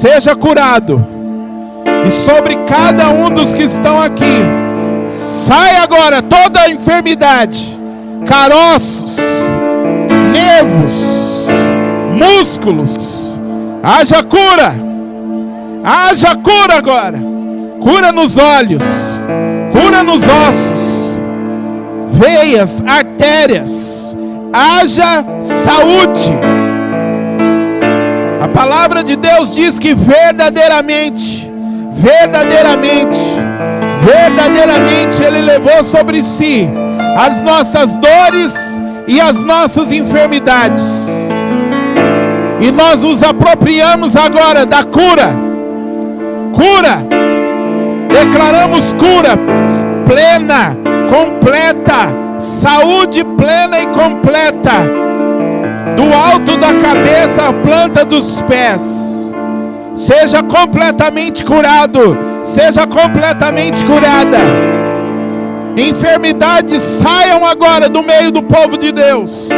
seja curado. E sobre cada um dos que estão aqui, sai agora toda a enfermidade, caroços, nervos, músculos. Haja cura agora. Cura nos olhos, cura nos ossos, veias, artérias. Haja saúde. A palavra de Deus diz que verdadeiramente Ele levou sobre si as nossas dores e as nossas enfermidades. E nós nos apropriamos agora da cura. Declaramos cura plena, completa, saúde plena e completa, do alto da cabeça à planta dos pés. Seja completamente curado, seja completamente curada. Enfermidades saiam agora do meio do povo de Deus.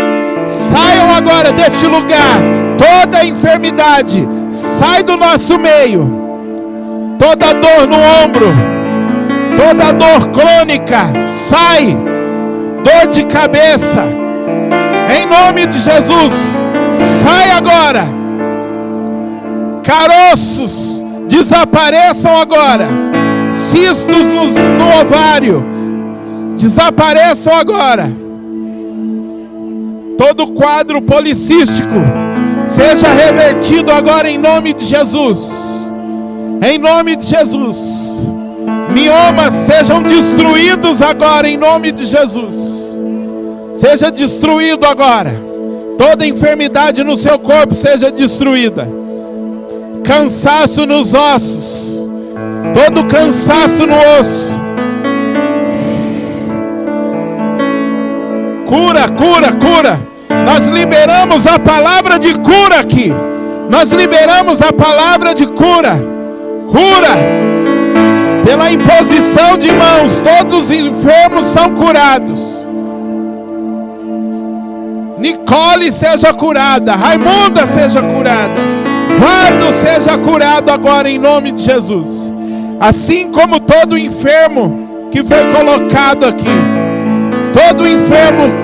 Saiam agora deste lugar. Toda enfermidade sai do nosso meio. Toda dor no ombro, toda dor crônica, sai. Dor de cabeça, em nome de Jesus, sai agora. Caroços, desapareçam agora. Cistos no ovário, desapareçam agora. Todo quadro policístico seja revertido agora em nome de Jesus. Em nome de Jesus. Miomas sejam destruídos agora em nome de Jesus. Seja destruído agora. Toda enfermidade no seu corpo seja destruída. Cansaço nos ossos. Todo cansaço no osso. Cura. Nós liberamos a palavra de cura aqui. Nós liberamos a palavra de cura. Pela imposição de mãos, todos os enfermos são curados. Nicole seja curada. Raimunda seja curada. Vardo seja curado agora em nome de Jesus. Assim como todo enfermo que foi colocado aqui, todo enfermo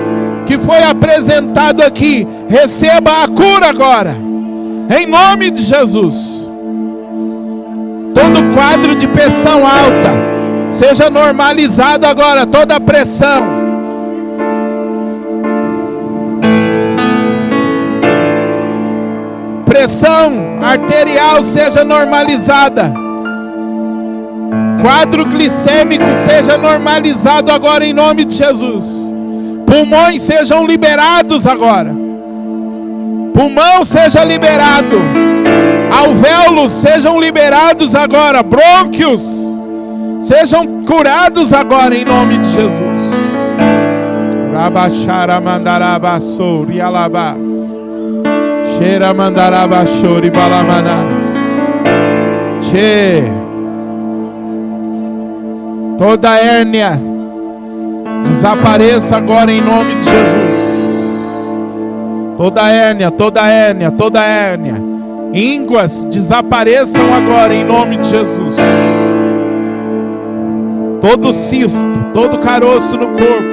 que foi apresentado aqui, receba a cura agora, em nome de Jesus. Todo quadro de pressão alta seja normalizado agora, toda a pressão. Pressão arterial seja normalizada. Quadro glicêmico seja normalizado agora em nome de Jesus. Pulmões sejam liberados agora. Pulmão seja liberado. Alvéolos sejam liberados agora. Brônquios sejam curados agora em nome de Jesus. Rabachara mandarabassou rialabás. Cheira mandarabassou ribalamanás. Che. Toda hérnia desapareça agora em nome de Jesus. Toda hérnia. Ínguas desapareçam agora em nome de Jesus. Todo cisto, todo caroço no corpo,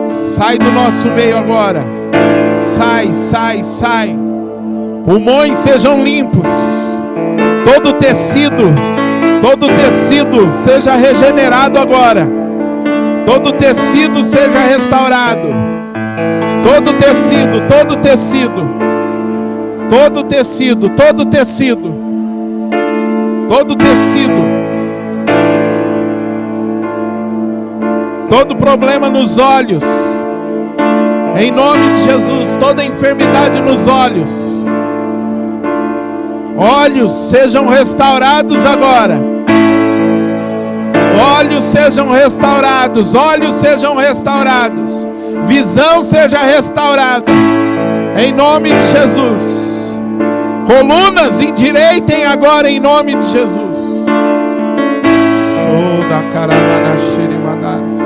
sai do nosso meio agora. Sai. Pulmões sejam limpos. Todo tecido seja regenerado agora. Todo tecido seja restaurado. Todo tecido. Todo problema nos olhos, em nome de Jesus. Toda enfermidade nos olhos. Olhos sejam restaurados agora. Olhos sejam restaurados. Visão seja restaurada, em nome de Jesus. Colunas endireitem agora em nome de Jesus. Show da caravana xerimandas.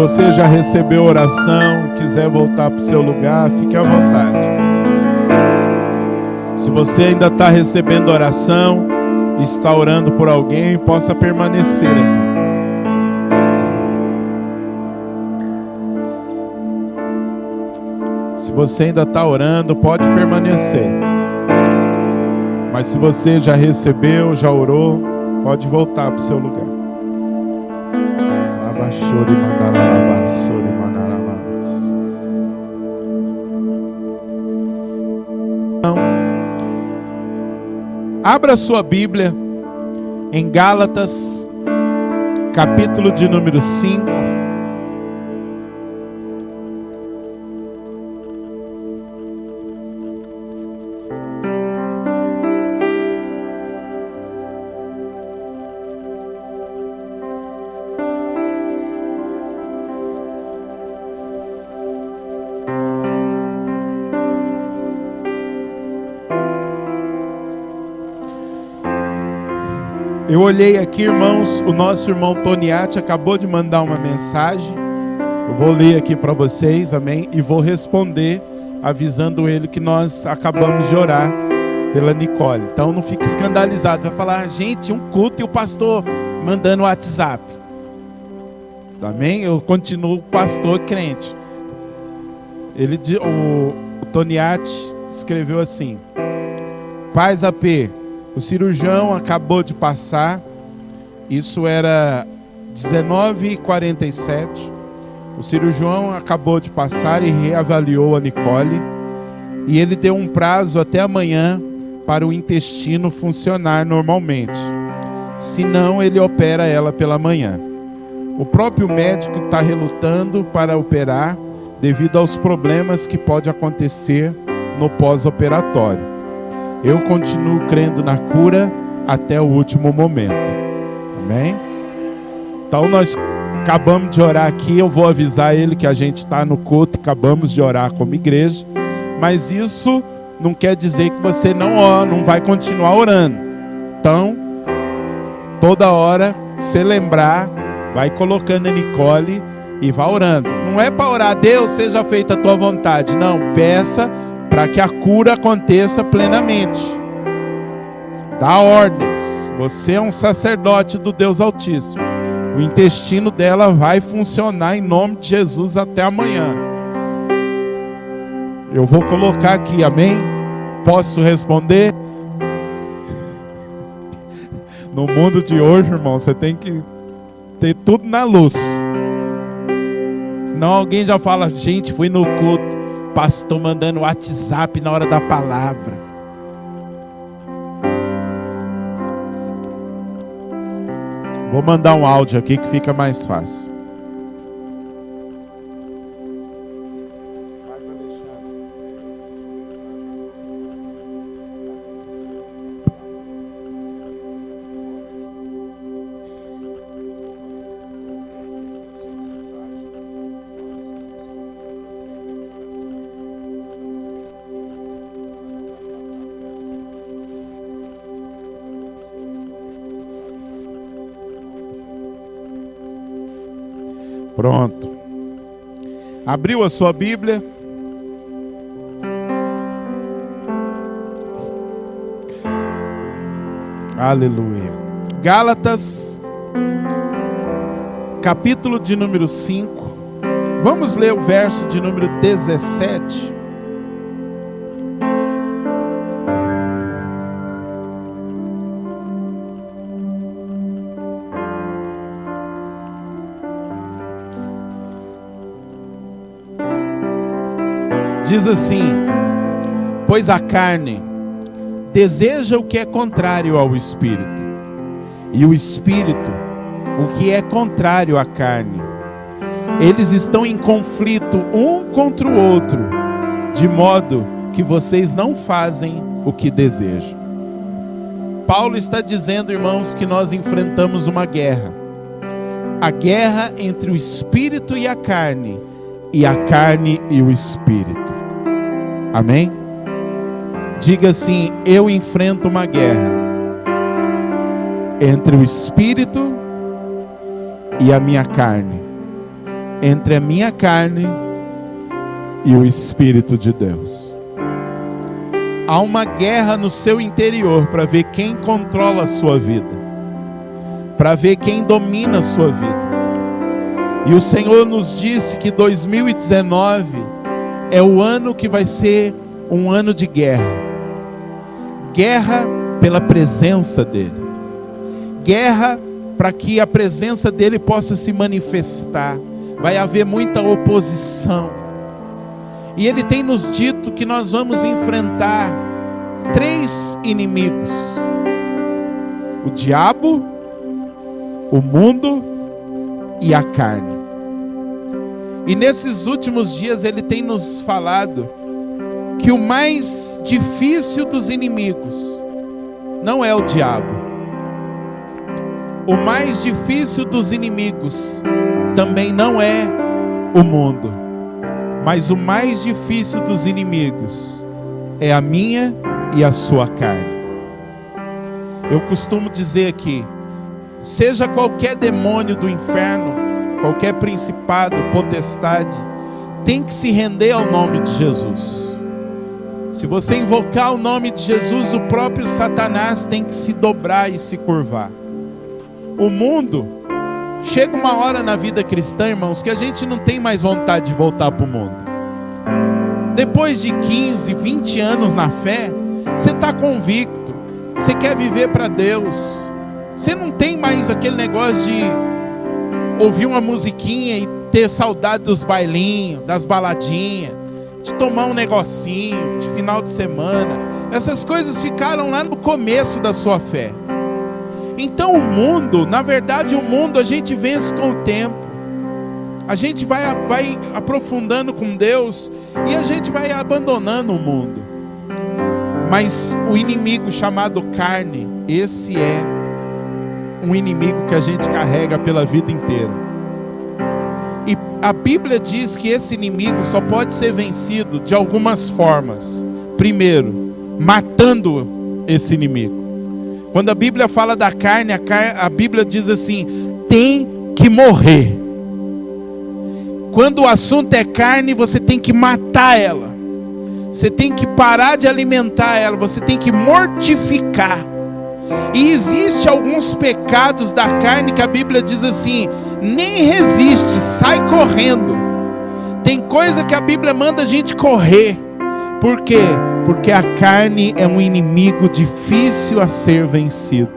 você já recebeu oração e quiser voltar para o seu lugar, fique à vontade. Se você ainda está recebendo oração, está orando por alguém, possa permanecer aqui. Se você ainda está orando, pode permanecer. Mas se você já recebeu, já orou, pode voltar para o seu lugar. Abra sua Bíblia em Gálatas, capítulo de número 5. Eu olhei aqui, irmãos, o nosso irmão Toniati acabou de mandar uma mensagem. Eu vou ler aqui para vocês, amém? E vou responder, avisando ele que nós acabamos de orar pela Nicole. Então não fique escandalizado, vai falar, gente, um culto e o pastor mandando WhatsApp. Amém? Eu continuo pastor crente. O Toniati escreveu assim: Paz AP, o cirurgião acabou de passar, isso era 19h47. O cirurgião acabou de passar e reavaliou a Nicole. E ele deu um prazo até amanhã para o intestino funcionar normalmente. Senão, ele opera ela pela manhã. O próprio médico está relutando para operar devido aos problemas que pode acontecer no pós-operatório. Eu continuo crendo na cura até o último momento. Amém? Então nós acabamos de orar aqui. Eu vou avisar ele que a gente está no culto. Acabamos de orar como igreja. Mas isso não quer dizer que você não vai continuar orando. Então, toda hora, se lembrar, vai colocando a Nicole e vai orando. Não é para orar, Deus, seja feita a tua vontade. Não, peça para que a cura aconteça plenamente. Dá ordens. Você é um sacerdote do Deus Altíssimo. O intestino dela vai funcionar em nome de Jesus até amanhã. Eu vou colocar aqui, amém? Posso responder? No mundo de hoje, irmão, você tem que ter tudo na luz. Senão alguém já fala, gente, fui no culto, pastor mandando WhatsApp na hora da palavra. Vou mandar um áudio aqui que fica mais fácil. Pronto. Abriu a sua Bíblia? Aleluia. Gálatas, capítulo de número 5. Vamos ler o verso de número 17. Diz assim: pois a carne deseja o que é contrário ao Espírito, e o Espírito o que é contrário à carne. Eles estão em conflito um contra o outro, de modo que vocês não fazem o que desejam. Paulo está dizendo, irmãos, que nós enfrentamos uma guerra. A guerra entre o Espírito e a carne e o Espírito. Amém? Diga assim: eu enfrento uma guerra entre o Espírito e a minha carne. entre a minha carne e o Espírito de Deus. Há uma guerra no seu interior para ver quem controla a sua vida, para ver quem domina a sua vida. E o Senhor nos disse que 2019 é o ano que vai ser um ano de guerra. Guerra pela presença dEle. Guerra para que a presença dEle possa se manifestar. Vai haver muita oposição. E Ele tem nos dito que nós vamos enfrentar 3 inimigos: o diabo, o mundo e a carne. E nesses últimos dias Ele tem nos falado que o mais difícil dos inimigos não é o diabo. O mais difícil dos inimigos também não é o mundo. Mas o mais difícil dos inimigos é a minha e a sua carne. Eu costumo dizer aqui, seja qualquer demônio do inferno, qualquer principado, potestade, tem que se render ao nome de Jesus. Se você invocar o nome de Jesus, o próprio Satanás tem que se dobrar e se curvar. O mundo, chega uma hora na vida cristã, irmãos, que a gente não tem mais vontade de voltar para o mundo. Depois de 15, 20 anos na fé, você está convicto, você quer viver para Deus. Você não tem mais aquele negócio de ouvir uma musiquinha e ter saudade dos bailinhos, das baladinhas, de tomar um negocinho, de final de semana. Essas coisas ficaram lá no começo da sua fé. Então o mundo, na verdade o mundo a gente vence com o tempo. A gente vai aprofundando com Deus e a gente vai abandonando o mundo. Mas o inimigo chamado carne, esse é um inimigo que a gente carrega pela vida inteira. E a Bíblia diz que esse inimigo só pode ser vencido de algumas formas. Primeiro, matando esse inimigo. Quando a Bíblia fala da carne, a Bíblia diz assim: tem que morrer. Quando o assunto é carne, você tem que matar ela. Você tem que parar de alimentar ela. Você tem que mortificar. E existe alguns pecados da carne que a Bíblia diz assim: nem resiste, sai correndo. Tem coisa que a Bíblia manda a gente correr. Por quê? Porque a carne é um inimigo difícil a ser vencido.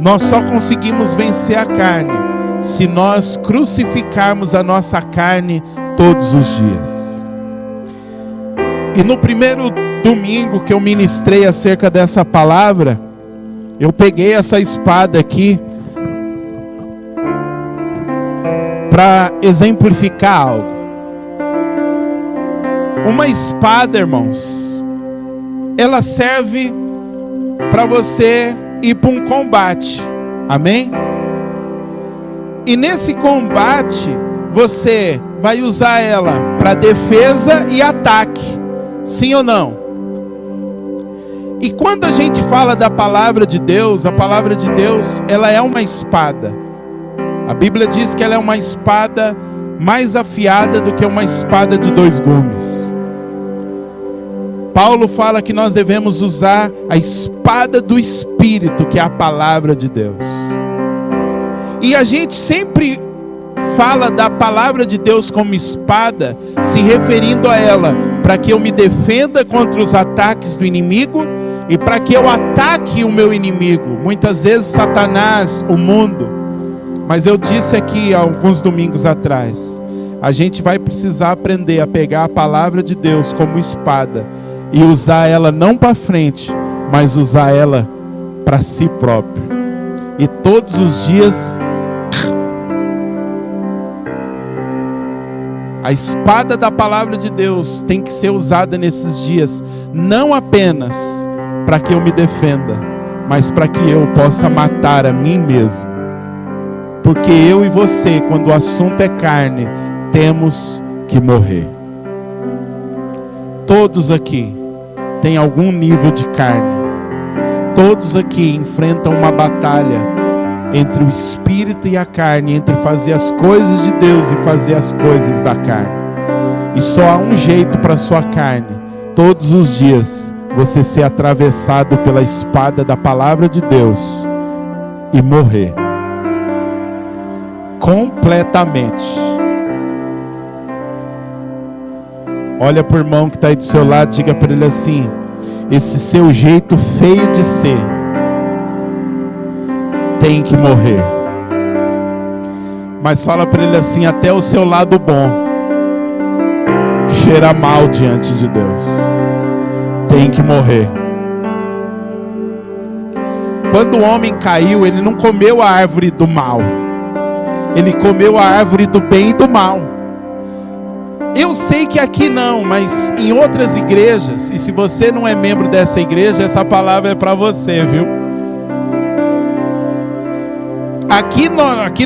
Nós só conseguimos vencer a carne se nós crucificarmos a nossa carne todos os dias. E no primeiro domingo que eu ministrei acerca dessa palavra, eu peguei essa espada aqui para exemplificar algo. Uma espada, irmãos, ela serve para você ir para um combate, amém? E nesse combate, você vai usar ela para defesa e ataque, sim ou não? E quando a gente fala da palavra de Deus, a palavra de Deus, ela é uma espada. A Bíblia diz que ela é uma espada mais afiada do que uma espada de 2 gumes. Paulo fala que nós devemos usar a espada do Espírito, que é a palavra de Deus. E a gente sempre fala da palavra de Deus como espada, se referindo a ela, para que eu me defenda contra os ataques do inimigo e para que eu ataque o meu inimigo. Muitas vezes Satanás, o mundo. Mas eu disse aqui há alguns domingos atrás, a gente vai precisar aprender a pegar a palavra de Deus como espada e usar ela não para frente, mas usar ela para si próprio. E todos os dias a espada da palavra de Deus tem que ser usada nesses dias, não apenas para que eu me defenda, mas para que eu possa matar a mim mesmo. Porque eu e você, quando o assunto é carne, temos que morrer. Todos aqui têm algum nível de carne. Todos aqui enfrentam uma batalha entre o espírito e a carne, entre fazer as coisas de Deus e fazer as coisas da carne. E só há um jeito para a sua carne, todos os dias, você ser atravessado pela espada da palavra de Deus e morrer completamente. Olha para o irmão que está aí do seu lado, diga para ele assim: esse seu jeito feio de ser tem que morrer. Mas fala para ele assim: até o seu lado bom cheira mal diante de Deus, tem que morrer. Quando o homem caiu, ele não comeu a árvore do mal, ele comeu a árvore do bem e do mal. Eu sei que aqui não, mas em outras igrejas, e se você não é membro dessa igreja, essa palavra é para você, viu? Aqui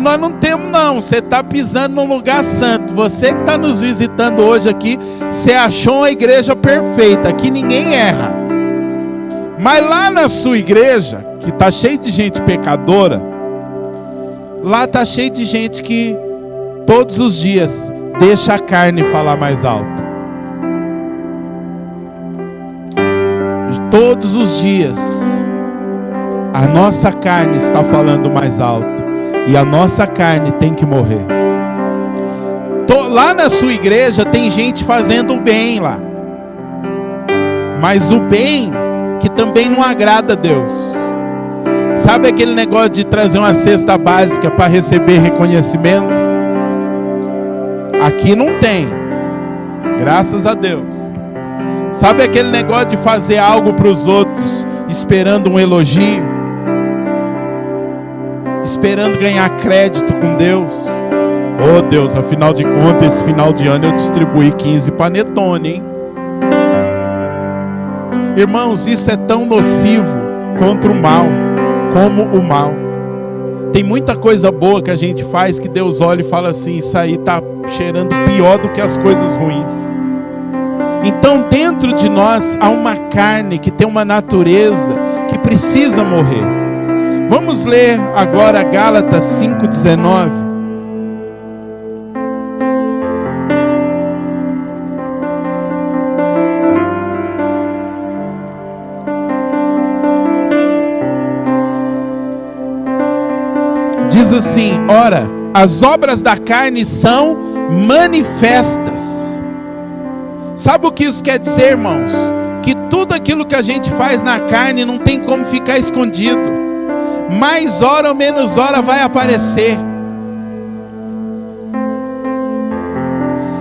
nós não temos não, você está pisando num lugar santo. Você que está nos visitando hoje aqui, você achou uma igreja perfeita, aqui ninguém erra. Mas lá na sua igreja, que está cheio de gente pecadora, lá está cheio de gente que todos os dias deixa a carne falar mais alto. Todos os dias a nossa carne está falando mais alto, e a nossa carne tem que morrer. Lá na sua igreja tem gente fazendo o bem lá, mas o bem que também não agrada a Deus. Sabe aquele negócio de trazer uma cesta básica para receber reconhecimento? Aqui não tem, graças a Deus. Sabe aquele negócio de fazer algo para os outros esperando um elogio, esperando ganhar crédito com Deus? Oh Deus, afinal de contas, esse final de ano eu distribuí 15 panetone, hein? Irmãos, isso é tão nocivo contra o mal, como o mal. Tem muita coisa boa que a gente faz que Deus olha e fala assim: isso aí está cheirando pior do que as coisas ruins. Então dentro de nós há uma carne que tem uma natureza que precisa morrer. Vamos ler agora Gálatas 5:19. Diz assim: ora, as obras da carne são manifestas. Sabe o que isso quer dizer, irmãos? Que tudo aquilo que a gente faz na carne não tem como ficar escondido. Mais hora ou menos hora vai aparecer.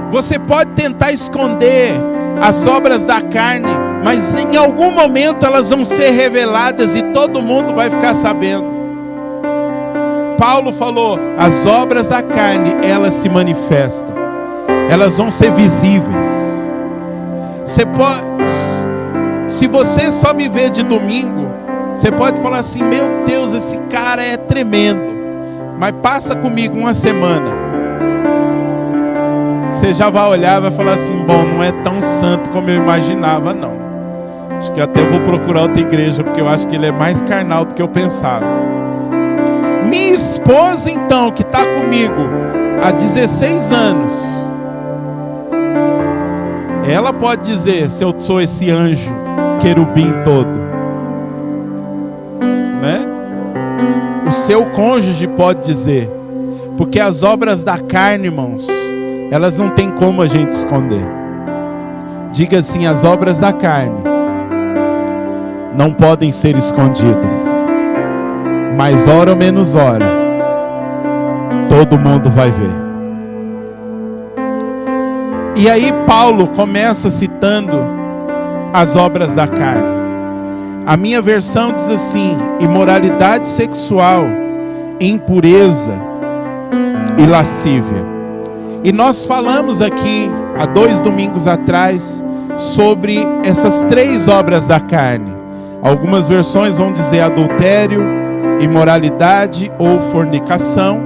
Você pode tentar esconder as obras da carne, mas em algum momento elas vão ser reveladas e todo mundo vai ficar sabendo. Paulo falou: as obras da carne, elas se manifestam, elas vão ser visíveis. Você pode, se você só me vê de domingo, você pode falar assim: meu Deus, esse cara é tremendo. Mas passa comigo uma semana, você já vai olhar e vai falar assim: bom, não é tão santo como eu imaginava não. Acho que até vou procurar outra igreja, porque eu acho que ele é mais carnal do que eu pensava. Minha esposa então, que está comigo há 16 anos, ela pode dizer se eu sou esse anjo querubim todo, né? O seu cônjuge pode dizer, porque as obras da carne, irmãos, elas não tem como a gente esconder. Diga assim: as obras da carne não podem ser escondidas. Mais hora ou menos hora, todo mundo vai ver. E aí Paulo começa citando as obras da carne. A minha versão diz assim: imoralidade sexual, impureza e lascívia. E nós falamos aqui, há 2 domingos atrás, sobre essas 3 obras da carne. Algumas versões vão dizer adultério, imoralidade ou fornicação.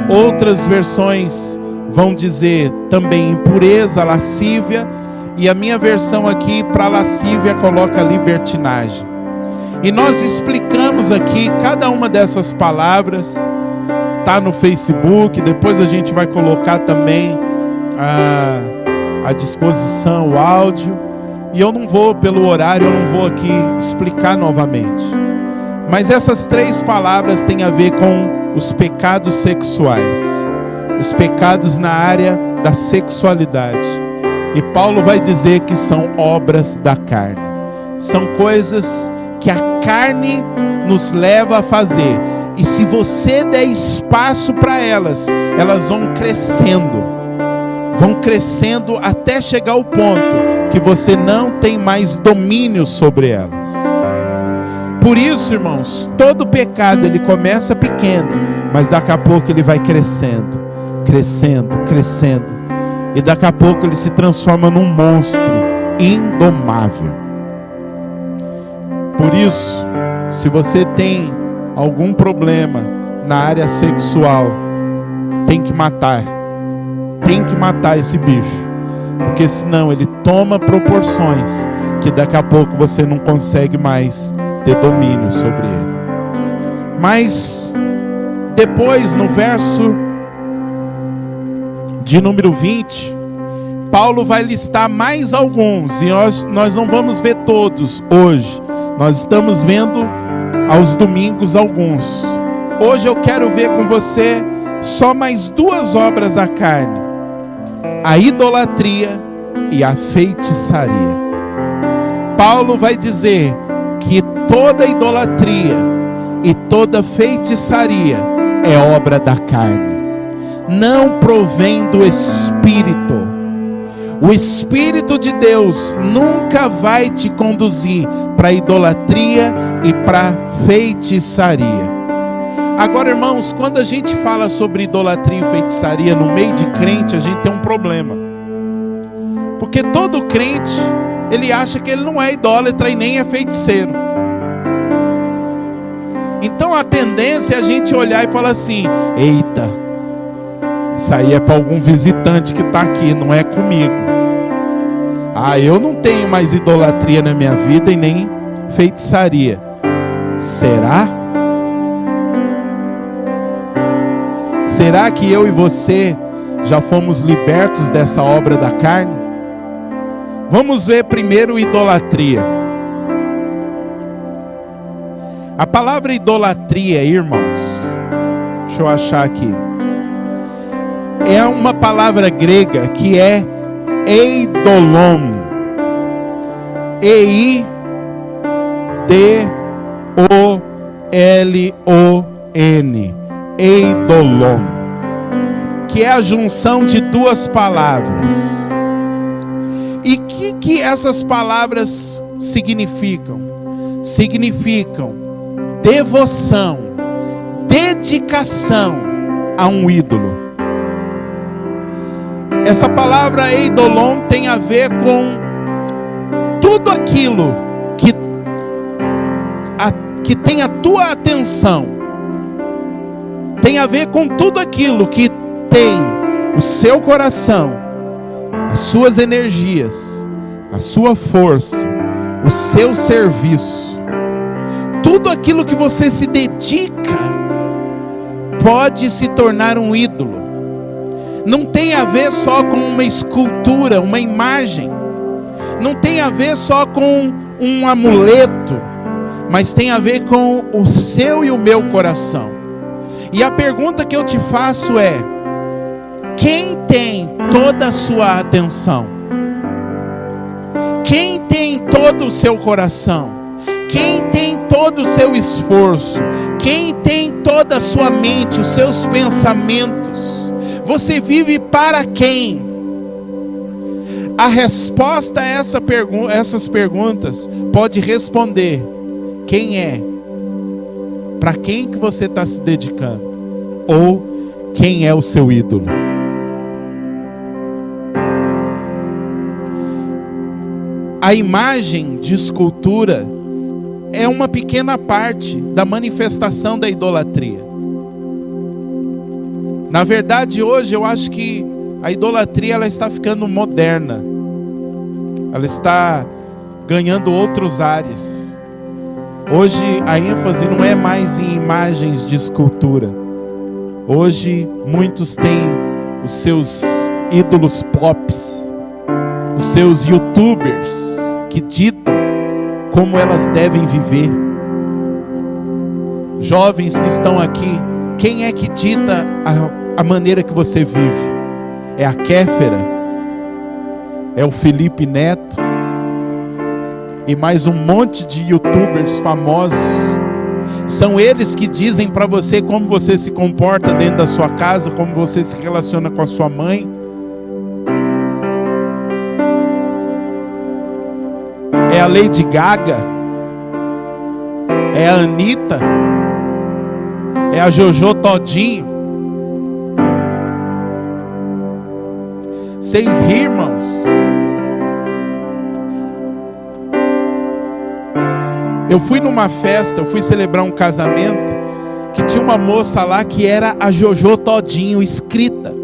Outras versões vão dizer também impureza, lascívia. E a minha versão aqui para lascívia coloca libertinagem. E nós explicamos aqui cada uma dessas palavras. Está no Facebook, depois a gente vai colocar também à disposição o áudio. E eu não vou, pelo horário, eu não vou aqui explicar novamente. Mas essas 3 palavras têm a ver com os pecados sexuais. Os pecados na área da sexualidade. E Paulo vai dizer que são obras da carne. São coisas que a carne nos leva a fazer. E se você der espaço para elas, elas vão crescendo. Vão crescendo até chegar ao ponto que você não tem mais domínio sobre elas. Por isso, irmãos, todo pecado ele começa pequeno, mas daqui a pouco ele vai crescendo, crescendo, crescendo. E daqui a pouco ele se transforma num monstro indomável. Por isso, se você tem algum problema na área sexual, tem que matar esse bicho, porque senão ele toma proporções que daqui a pouco você não consegue mais ter domínio sobre ele. Mas depois, no verso de número 20, Paulo vai listar mais alguns, e nós não vamos ver todos hoje. Nós estamos vendo aos domingos alguns. Hoje eu quero ver com você só mais 2 obras da carne: a idolatria e a feitiçaria. Paulo vai dizer que toda idolatria e toda feitiçaria é obra da carne, não provém do Espírito. O Espírito de Deus nunca vai te conduzir para idolatria e para feitiçaria. Agora, irmãos, quando a gente fala sobre idolatria e feitiçaria no meio de crente, a gente tem um problema. Porque todo crente, ele acha que ele não é idólatra e nem é feiticeiro. Então a tendência é a gente olhar e falar assim: eita, isso aí é para algum visitante que está aqui, não é comigo. Eu não tenho mais idolatria na minha vida e nem feitiçaria. Será? Será que eu e você já fomos libertos dessa obra da carne? Vamos ver primeiro idolatria. A palavra idolatria, irmãos, deixa eu achar aqui, é uma palavra grega que é eidolon. E-I-D-O-L-O-N. Eidolon, que é a junção de 2 palavras. E que essas palavras significam? Significam devoção, dedicação a um ídolo. Essa palavra eidolon tem a ver com tudo aquilo que tem a tua atenção. Tem a ver com tudo aquilo que tem o seu coração, as suas energias, a sua força, o seu serviço. Tudo aquilo que você se dedica pode se tornar um ídolo. Não tem a ver só com uma escultura, uma imagem. Não tem a ver só com um amuleto, mas tem a ver com o seu e o meu coração. E a pergunta que eu te faço é: quem tem toda a sua atenção? Quem tem todo o seu coração? Quem tem todo o seu esforço? Quem tem toda a sua mente, os seus pensamentos? Você vive para quem? A resposta a essas perguntas pode responder: quem é? Para quem que você está se dedicando? Ou quem é o seu ídolo? A imagem de escultura é uma pequena parte da manifestação da idolatria. Na verdade, hoje eu acho que a idolatria ela está ficando moderna. Ela está ganhando outros ares. Hoje a ênfase não é mais em imagens de escultura. Hoje muitos têm os seus ídolos pops, os seus youtubers que ditam como elas devem viver. Jovens que estão aqui, quem é que dita a maneira que você vive? É a Kéfera? É o Felipe Neto? E mais um monte de youtubers famosos? São eles que dizem para você como você se comporta dentro da sua casa, como você se relaciona com a sua mãe? É a Lady Gaga? É a Anitta? É a Jojo Todinho? Vocês ri, irmãos? Eu fui numa festa, eu fui celebrar um casamento, que tinha uma moça lá que era a Jojo Todinho escrita.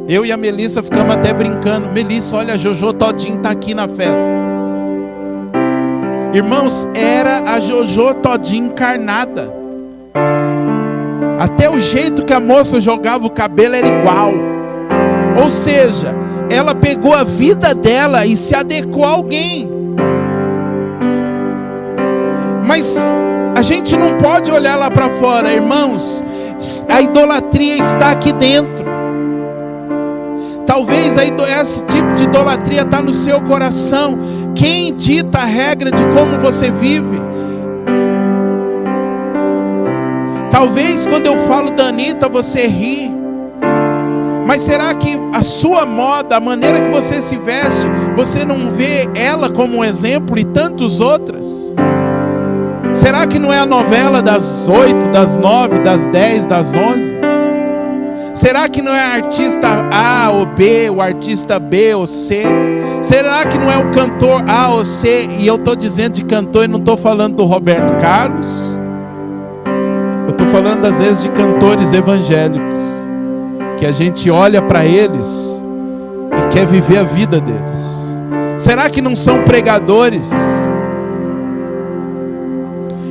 Eu e a Melissa ficamos até brincando. Melissa, olha, a Jojo Todinho está aqui na festa. Irmãos, era a Jojo Todinho encarnada. Até o jeito que a moça jogava o cabelo era igual. Ou seja, ela pegou a vida dela e se adequou a alguém. Mas a gente não pode olhar lá para fora, irmãos. A idolatria está aqui dentro. Talvez esse tipo de idolatria está no seu coração. Quem dita a regra de como você vive? Talvez quando eu falo da Anitta você ri. Mas será que a sua moda, a maneira que você se veste, você não vê ela como um exemplo e tantos outras? Será que não é a novela das 8, das 9, das 10, das 11? Será que não é a artista A ou B, o artista B ou C? Será que não é o cantor A ou C? E eu estou dizendo de cantor e não estou falando do Roberto Carlos. Eu estou falando às vezes de cantores evangélicos, que a gente olha para eles e quer viver a vida deles. Será que não são pregadores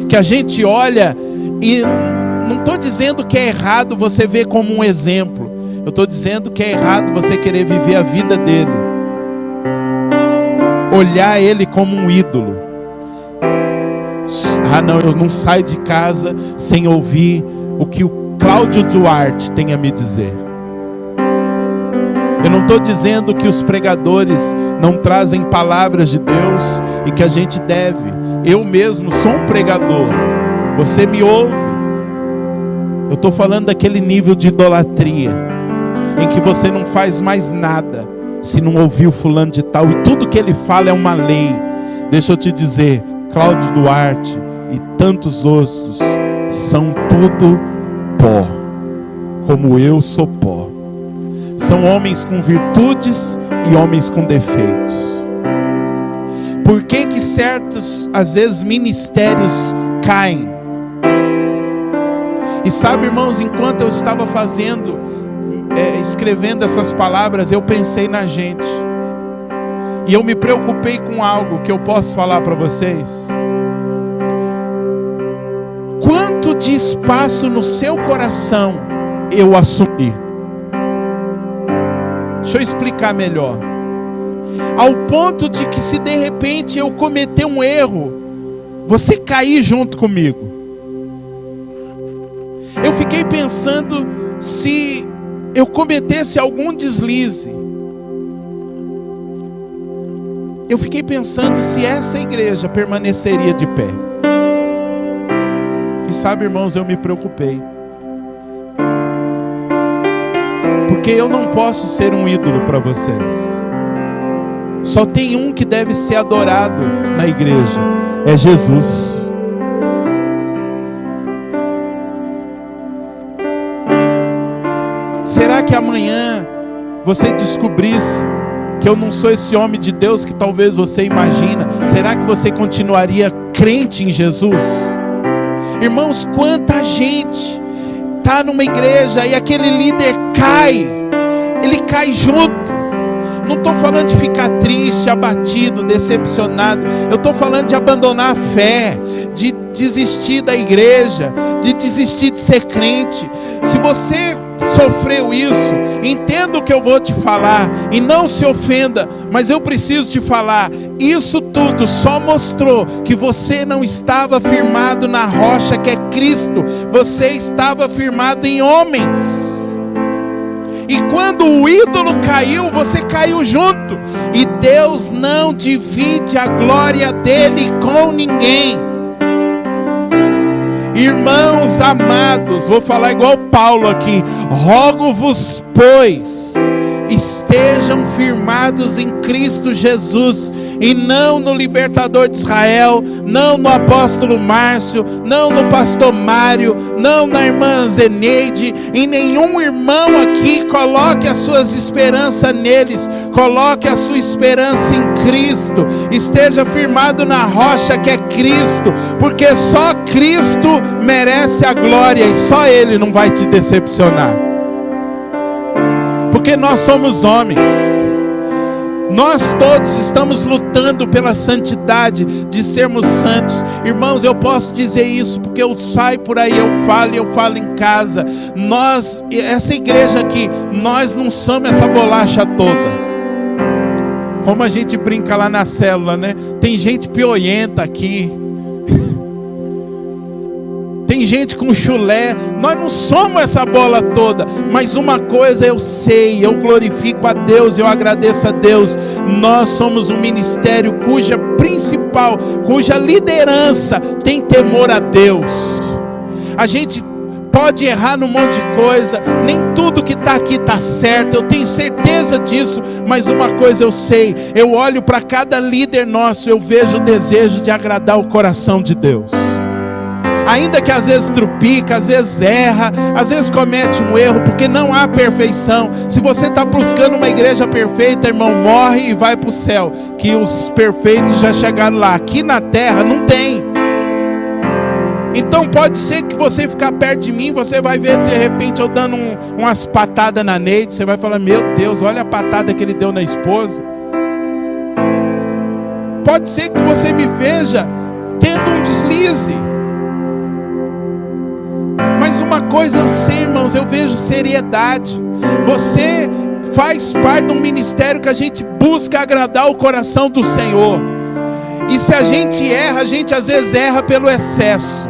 que a gente olha e não estou dizendo que é errado você ver como um exemplo, eu estou dizendo que é errado você querer viver a vida dele, olhar ele como um ídolo. Ah não, eu não saio de casa sem ouvir o que o Cláudio Duarte tem a me dizer. Eu não estou dizendo que os pregadores não trazem palavras de Deus e que a gente deve. Eu mesmo sou um pregador. Você me ouve. Eu estou falando daquele nível de idolatria em que você não faz mais nada se não ouvir o fulano de tal e tudo que ele fala é uma lei. Deixa eu te dizer, Cláudio Duarte e tantos outros são tudo pó, como eu sou pó. São homens com virtudes e homens com defeitos. Por que que certos, às vezes, ministérios caem? E sabe, irmãos, enquanto eu estava escrevendo essas palavras, eu pensei na gente. E eu me preocupei com algo que eu posso falar para vocês. Quanto de espaço no seu coração eu assumi? Deixa eu explicar melhor. Ao ponto de que se de repente eu cometer um erro, você cair junto comigo. Eu fiquei pensando se eu cometesse algum deslize. Eu fiquei pensando se essa igreja permaneceria de pé. E sabe, irmãos, eu me preocupei. Porque eu não posso ser um ídolo para vocês. Só tem um que deve ser adorado na igreja, é Jesus. Será que amanhã você descobrisse que eu não sou esse homem de Deus que talvez você imagina? Será que você continuaria crente em Jesus? Irmãos, quanta gente está numa igreja e aquele líder cai, ele cai junto. Não estou falando de ficar triste, abatido, decepcionado. Eu estou falando de abandonar a fé, de desistir da igreja, de desistir de ser crente. Se você sofreu isso, entenda o que eu vou te falar e não se ofenda, mas eu preciso te falar. Isso tudo só mostrou que você não estava firmado na rocha que é Cristo. Você estava firmado em homens. E quando o ídolo caiu, você caiu junto. E Deus não divide a glória dele com ninguém. Irmãos amados, vou falar igual Paulo aqui: rogo-vos, pois, estejam firmados em Cristo Jesus, e não no libertador de Israel, não no apóstolo Márcio, não no pastor Mário, não na irmã Zeneide, em nenhum irmão aqui. Coloque as suas esperanças neles, coloque a sua esperança em Cristo, esteja firmado na rocha que é Cristo, porque só Cristo merece a glória e só Ele não vai te decepcionar. Porque nós somos homens, nós todos estamos lutando pela santidade, de sermos santos. Irmãos, eu posso dizer isso porque eu saio por aí, eu falo em casa. Nós, essa igreja aqui, nós não somos essa bolacha toda. Como a gente brinca lá na célula, né? Tem gente piolenta aqui. Tem gente com chulé. Nós não somos essa bola toda. Mas uma coisa eu sei, eu glorifico a Deus, eu agradeço a Deus. Nós somos um ministério cuja principal, cuja liderança tem temor a Deus. A gente pode errar num monte de coisa, nem tudo que está aqui está certo, eu tenho certeza disso, mas uma coisa eu sei, eu olho para cada líder nosso, eu vejo o desejo de agradar o coração de Deus. Ainda que às vezes trupica, às vezes erra, às vezes comete um erro, porque não há perfeição. Se você está buscando uma igreja perfeita, irmão, morre e vai para o céu, que os perfeitos já chegaram lá. Aqui na terra não tem. Então pode ser que você ficar perto de mim, você vai ver de repente eu dando umas patadas na Neide, você vai falar: meu Deus, olha a patada que ele deu na esposa. Pode ser que você me veja tendo um deslize. Mas uma coisa eu sei, irmãos, eu vejo seriedade. Você faz parte de um ministério que a gente busca agradar o coração do Senhor. E se a gente erra, a gente às vezes erra pelo excesso.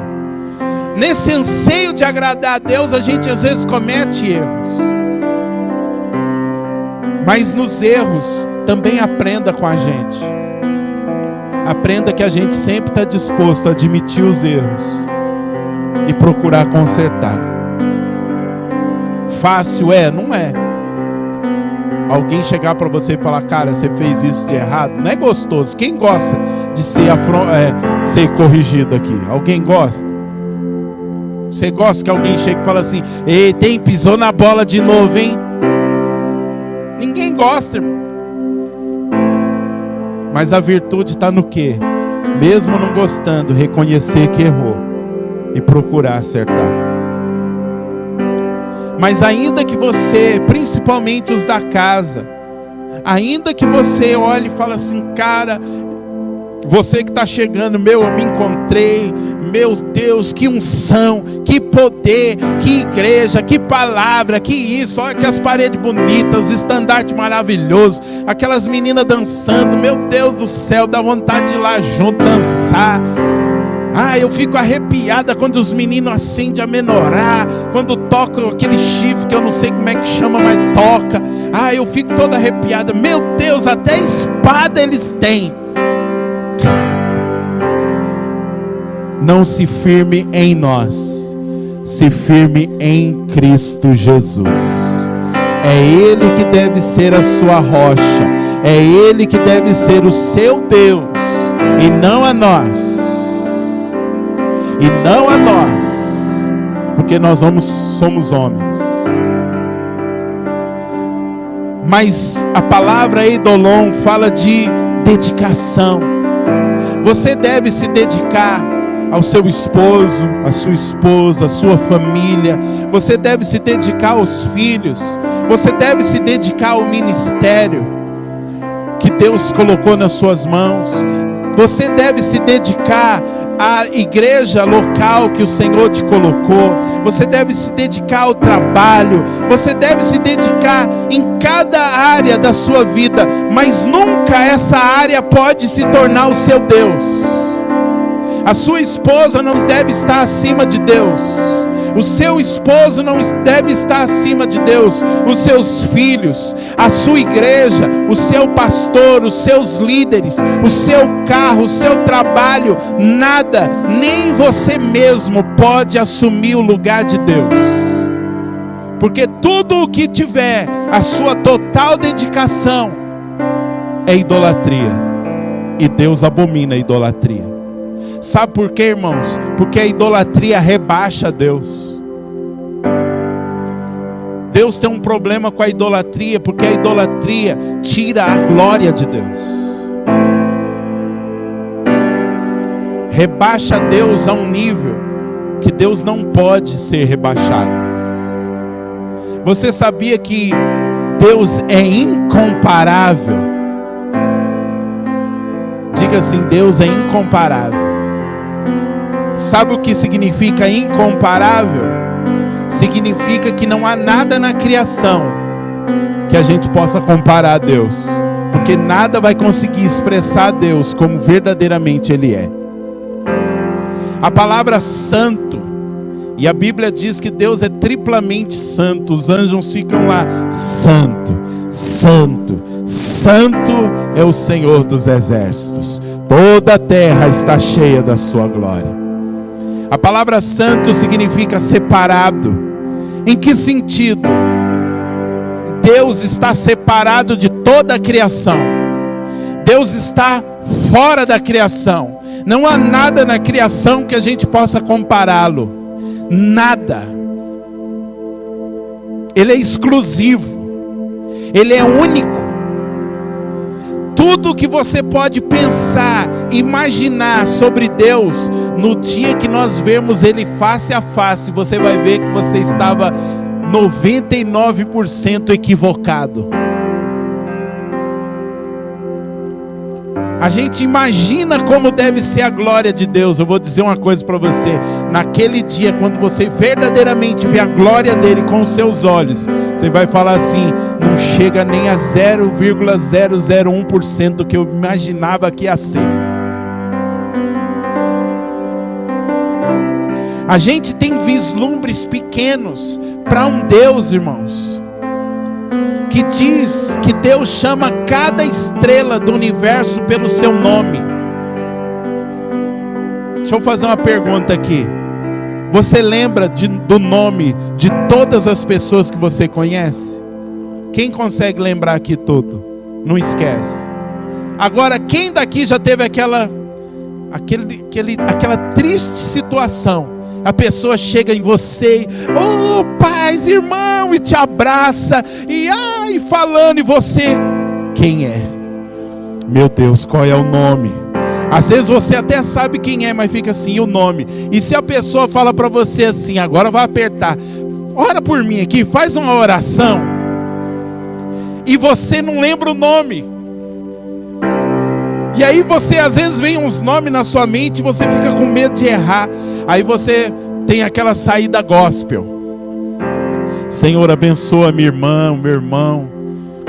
Nesse anseio de agradar a Deus, a gente às vezes comete erros. Mas nos erros, também aprenda com a gente. Aprenda que a gente sempre está disposto a admitir os erros e procurar consertar. Fácil é? Não é. Alguém chegar para você e falar: cara, você fez isso de errado, não é gostoso. Quem gosta de ser corrigido aqui? Alguém gosta? Você gosta que alguém chegue e fale assim: ei, pisou na bola de novo, hein? Ninguém gosta, irmão. Mas a virtude está no quê? Mesmo não gostando, reconhecer que errou e procurar acertar. Mas ainda que você, principalmente os da casa, ainda que você olhe e fale assim: cara, você que está chegando, eu me encontrei, meu Deus, que unção, que poder, que igreja, que palavra, que isso, olha que as paredes bonitas, os estandartes maravilhosos, aquelas meninas dançando, meu Deus do céu, dá vontade de ir lá junto dançar. Eu fico arrepiada quando os meninos acendem a menorá, quando tocam aquele chifre que eu não sei como é que chama, mas toca. Eu fico toda arrepiada. Meu Deus, até espada eles têm. Não se firme em nós, se firme em Cristo Jesus. É Ele que deve ser a sua rocha, é Ele que deve ser o seu Deus, e não a nós. E não a nós, porque nós somos homens. Mas a palavra eidolon fala de dedicação. Você deve se dedicar ao seu esposo, à sua esposa, à sua família. Você deve se dedicar aos filhos. Você deve se dedicar ao ministério. Deus colocou nas suas mãos. Você deve se dedicar à igreja local que o Senhor te colocou. Você deve se dedicar ao trabalho. Você deve se dedicar em cada área da sua vida. Mas nunca essa área pode se tornar o seu Deus. A sua esposa não deve estar acima de Deus. O seu esposo não deve estar acima de Deus. Os seus filhos, a sua igreja, o seu pastor, os seus líderes, o seu carro, o seu trabalho, nada, nem você mesmo pode assumir o lugar de Deus. Porque tudo o que tiver a sua total dedicação é idolatria. E Deus abomina a idolatria. Sabe por quê, irmãos? Porque a idolatria rebaixa Deus. Deus tem um problema com a idolatria, porque a idolatria tira a glória de Deus. Rebaixa Deus a um nível que Deus não pode ser rebaixado. Você sabia que Deus é incomparável? Diga assim: Deus é incomparável. Sabe o que significa incomparável? Significa que não há nada na criação que a gente possa comparar a Deus, porque nada vai conseguir expressar a Deus como verdadeiramente Ele é. A palavra santo, e a Bíblia diz que Deus é triplamente santo. Os anjos ficam lá: santo, santo, santo é o Senhor dos exércitos, toda a terra está cheia da sua glória. A palavra santo significa separado. Em que sentido? Deus está separado de toda a criação. Deus está fora da criação. Não há nada na criação que a gente possa compará-lo. Nada. Ele é exclusivo. Ele é único. Tudo que você pode pensar, imaginar sobre Deus, no dia que nós vermos Ele face a face, você vai ver que você estava 99% equivocado. A gente imagina como deve ser a glória de Deus. Eu vou dizer uma coisa para você: naquele dia, quando você verdadeiramente vê a glória dele com os seus olhos, você vai falar assim: não chega nem a 0,001% do que eu imaginava que ia ser. A gente tem vislumbres pequenos para um Deus, irmãos, que diz que Deus chama cada estrela do universo pelo seu nome. Deixa eu fazer uma pergunta aqui. Você lembra do nome de todas as pessoas que você conhece? Quem consegue lembrar aqui tudo? Não esquece. Agora, quem daqui já teve aquela triste situação? A pessoa chega em você, oh paz, irmão, e te abraça, e falando, e você, quem é? Meu Deus, qual é o nome? Às vezes você até sabe quem é, mas fica assim, o nome. E se a pessoa fala para você assim, agora vai apertar, ora por mim aqui, faz uma oração, e você não lembra o nome. E aí você às vezes vem uns nomes na sua mente, e você fica com medo de errar. Aí você tem aquela saída gospel: Senhor, abençoa minha irmã, meu irmão,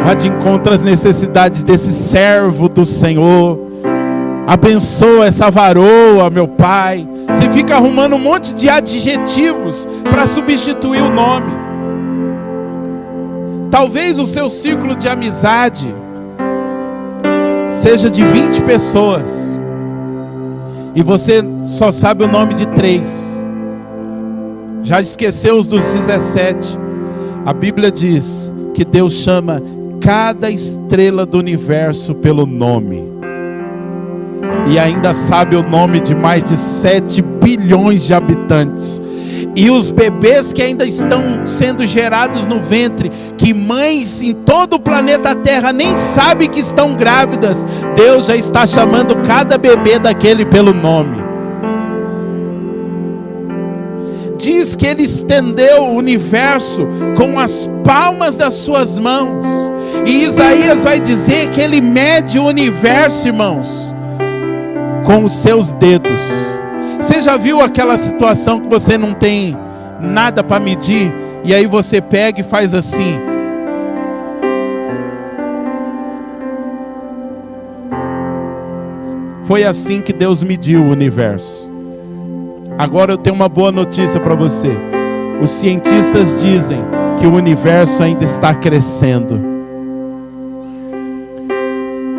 vá de encontro às necessidades desse servo do Senhor, abençoa essa varoa, meu Pai. Você fica arrumando um monte de adjetivos para substituir o nome. Talvez o seu círculo de amizade seja de 20 pessoas e você só sabe o nome de 3. Já esqueceu os dos 17. A Bíblia diz que Deus chama cada estrela do universo pelo nome. E ainda sabe o nome de mais de 7 bilhões de habitantes. E os bebês que ainda estão sendo gerados no ventre, que mães em todo o planeta Terra nem sabem que estão grávidas, Deus já está chamando cada bebê daquele pelo nome. diz que Ele estendeu o universo com as palmas das suas mãos. E Isaías vai dizer que Ele mede o universo, irmãos, com os seus dedos. Você já viu aquela situação que você não tem nada para medir, e aí você pega e faz assim? Foi assim que Deus mediu o universo. Agora eu tenho uma boa notícia para você. Os cientistas dizem que o universo ainda está crescendo.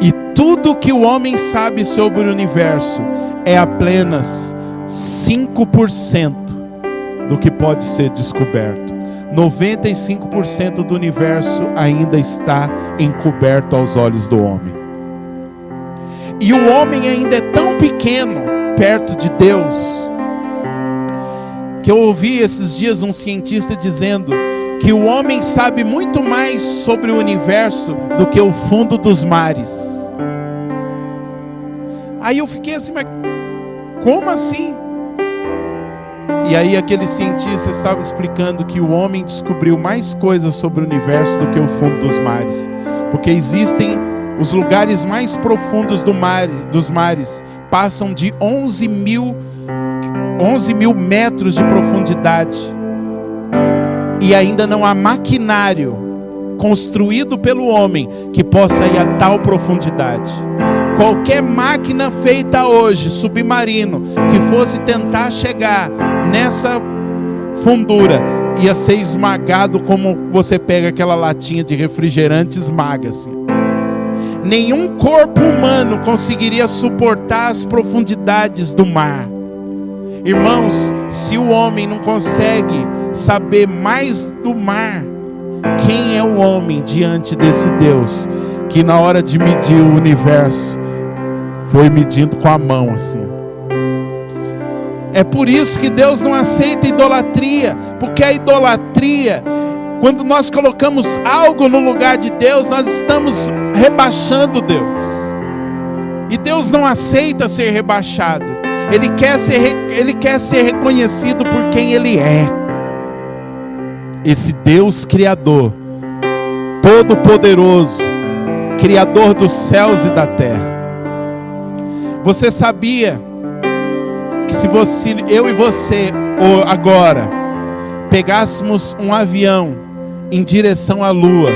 E tudo que o homem sabe sobre o universo é apenas 5% do que pode ser descoberto. 95% do universo ainda está encoberto aos olhos do homem. E o homem ainda é tão pequeno perto de Deus, que eu ouvi esses dias um cientista dizendo que o homem sabe muito mais sobre o universo do que o fundo dos mares. Aí eu fiquei assim, mas como assim? E aí aquele cientista estava explicando que o homem descobriu mais coisas sobre o universo do que o fundo dos mares, porque existem os lugares mais profundos dos mares, passam de 11 mil metros de profundidade, e ainda não há maquinário construído pelo homem que possa ir a tal profundidade. Qualquer máquina feita hoje, submarino, que fosse tentar chegar nessa fundura, ia ser esmagado como você pega aquela latinha de refrigerante e esmaga assim. Nenhum corpo humano conseguiria suportar as profundidades do mar. Irmãos, se o homem não consegue saber mais do mar, quem é o homem diante desse Deus que na hora de medir o universo foi medindo com a mão assim? É por isso que Deus não aceita idolatria, porque a idolatria, quando nós colocamos algo no lugar de Deus, nós estamos rebaixando Deus. E Deus não aceita ser rebaixado. Ele quer ser reconhecido por quem Ele é. Esse Deus Criador, Todo-Poderoso, Criador dos céus e da terra. Você sabia que se eu e você agora pegássemos um avião em direção à Lua,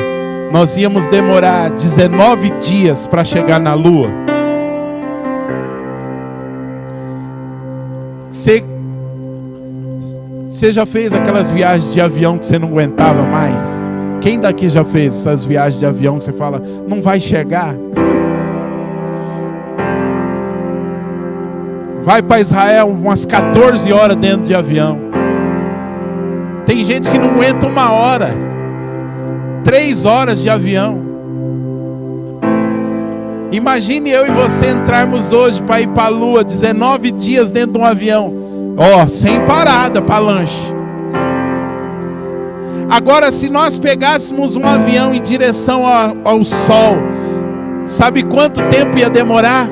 nós íamos demorar 19 dias para chegar na Lua? Você já fez aquelas viagens de avião que você não aguentava mais? Quem daqui já fez essas viagens de avião que você fala, não vai chegar? Vai para Israel umas 14 horas dentro de avião. Tem gente que não aguenta 1 hora, 3 horas de avião. Imagine eu e você entrarmos hoje para ir para a Lua, 19 dias dentro de um avião, sem parada para lanche. Agora, se nós pegássemos um avião em direção ao Sol, sabe quanto tempo ia demorar?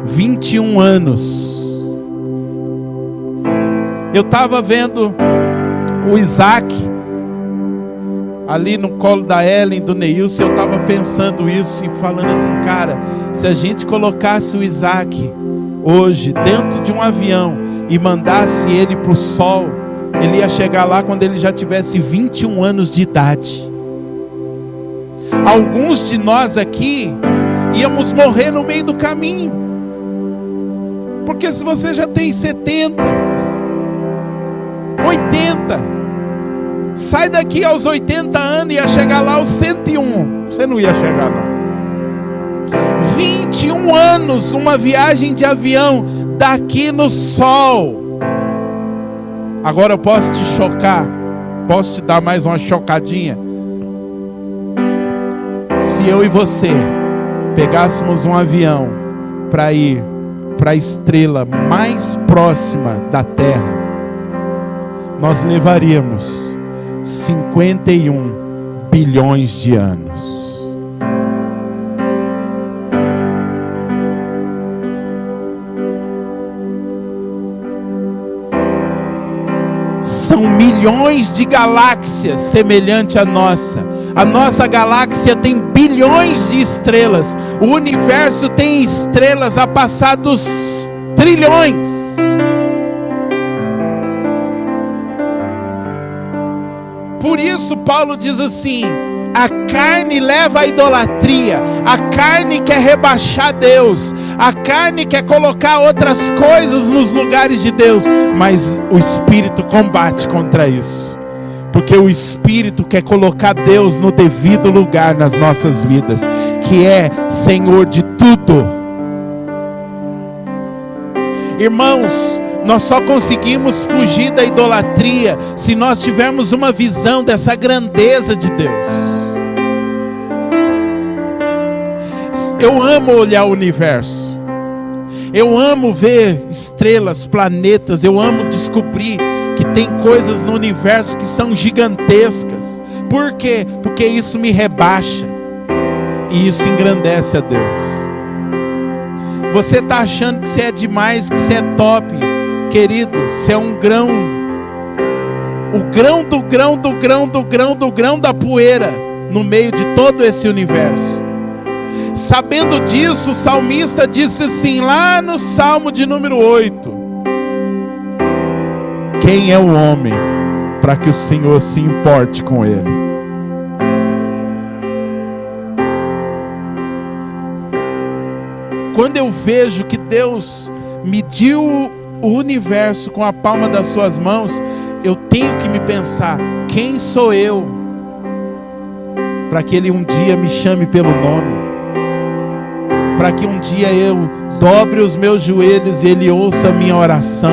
21 anos. Eu estava vendo o Isaac ali no colo da Ellen, do Neilson. Eu estava pensando isso e falando assim, cara, se a gente colocasse o Isaac hoje dentro de um avião e mandasse ele para o sol, ele ia chegar lá quando ele já tivesse 21 anos de idade. Alguns de nós aqui íamos morrer no meio do caminho. Porque se você já tem 70, 80, sai daqui aos 80 anos e ia chegar lá aos 101. Você não ia chegar não. 21 anos, uma viagem de avião daqui no sol. Agora eu posso te chocar, posso te dar mais uma chocadinha. Se eu e você pegássemos um avião para ir para a estrela mais próxima da Terra, nós levaríamos 51 bilhões de anos. são milhões de galáxias semelhante à nossa. A nossa galáxia tem bilhões de estrelas. O universo tem estrelas a passar dos trilhões. Por isso Paulo diz assim: a carne leva à idolatria, a carne quer rebaixar Deus, a carne quer colocar outras coisas nos lugares de Deus, mas o Espírito combate contra isso, porque o Espírito quer colocar Deus no devido lugar nas nossas vidas, que é Senhor de tudo. Irmãos, nós só conseguimos fugir da idolatria se nós tivermos uma visão dessa grandeza de Deus. Eu amo olhar o universo, eu amo ver estrelas, planetas, eu amo descobrir que tem coisas no universo que são gigantescas. Por quê? Porque isso me rebaixa e isso engrandece a Deus. Você está achando que você é demais, que você é top, querido, você é um grão, o grão do grão do grão do grão do grão da poeira no meio de todo esse universo. Sabendo disso, o salmista disse assim, lá no Salmo de número 8: quem é o homem para que o Senhor se importe com ele? Quando eu vejo que Deus mediu o universo com a palma das suas mãos, eu tenho que me pensar: quem sou eu para que Ele um dia me chame pelo nome? Para que um dia eu dobre os meus joelhos e Ele ouça a minha oração?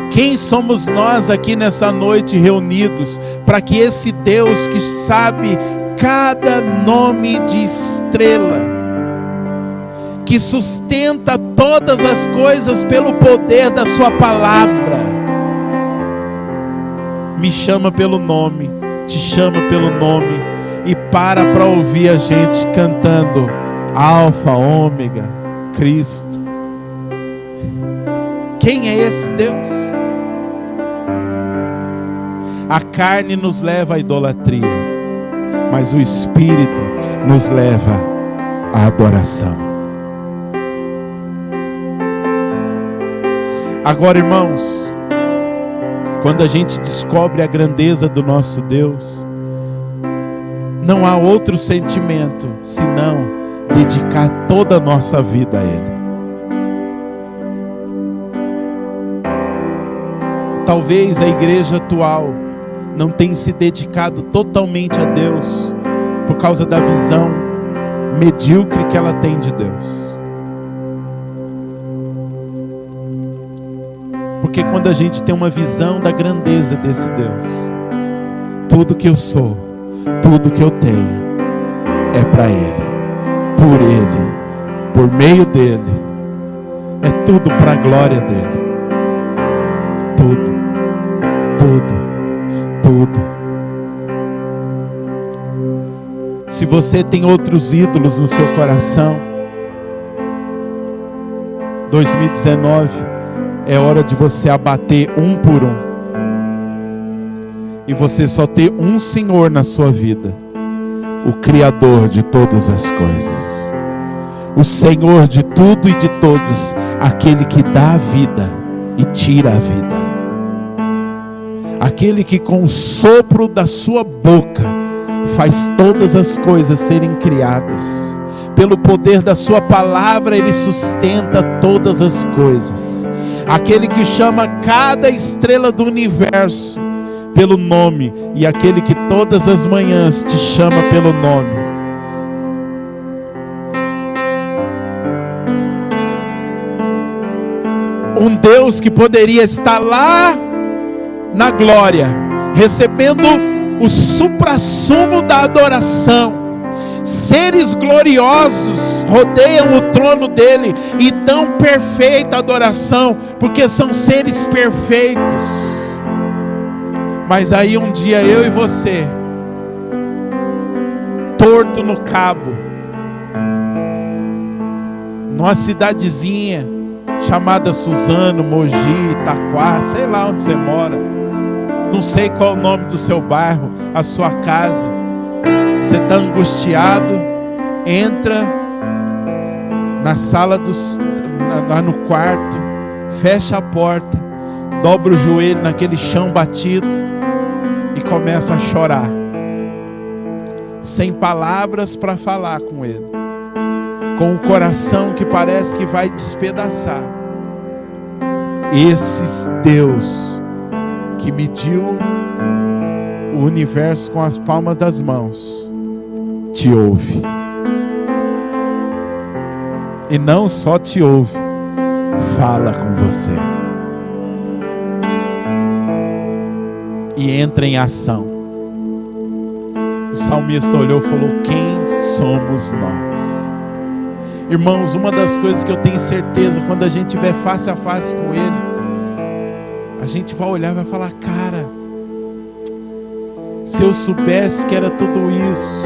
Quem somos nós aqui nessa noite reunidos para que esse Deus que sabe cada nome de estrela, que sustenta todas as coisas pelo poder da sua palavra, me chama pelo nome, te chama pelo nome e para ouvir a gente cantando Alfa, Ômega, Cristo? Quem é esse Deus? A carne nos leva à idolatria, mas o Espírito nos leva à adoração. Agora, irmãos, quando a gente descobre a grandeza do nosso Deus, não há outro sentimento senão dedicar toda a nossa vida a Ele. Talvez a igreja atual não tenha se dedicado totalmente a Deus por causa da visão medíocre que ela tem de Deus. Porque quando a gente tem uma visão da grandeza desse Deus, tudo que eu sou, tudo que eu tenho é para Ele, por Ele, por meio dEle, é tudo para a glória dEle. Tudo, tudo, tudo. Se você tem outros ídolos no seu coração, 2019 é hora de você abater um por um, e você só ter um Senhor na sua vida, o Criador de todas as coisas, o Senhor de tudo e de todos, aquele que dá a vida e tira a vida, aquele que com o sopro da sua boca faz todas as coisas serem criadas, pelo poder da sua palavra Ele sustenta todas as coisas, aquele que chama cada estrela do universo pelo nome, e aquele que todas as manhãs te chama pelo nome. Um Deus que poderia estar lá na glória, recebendo o suprassumo da adoração. Seres gloriosos rodeiam o trono dele e dão perfeita adoração, porque são seres perfeitos. Mas aí um dia eu e você, torto no cabo, numa cidadezinha chamada Suzano, Mogi, Itaquá, sei lá onde você mora. Não sei qual o nome do seu bairro, a sua casa. Você está angustiado, entra na sala, lá no quarto, fecha a porta, dobra o joelho naquele chão batido e começa a chorar, sem palavras para falar com Ele, com o coração que parece que vai despedaçar. Esse Deus que mediu o universo com as palmas das mãos te ouve. E não só te ouve, fala com você. E entra em ação. O salmista olhou e falou: quem somos nós? Irmãos, uma das coisas que eu tenho certeza, quando a gente estiver face a face com Ele, a gente vai olhar e vai falar: cara, se eu soubesse que era tudo isso,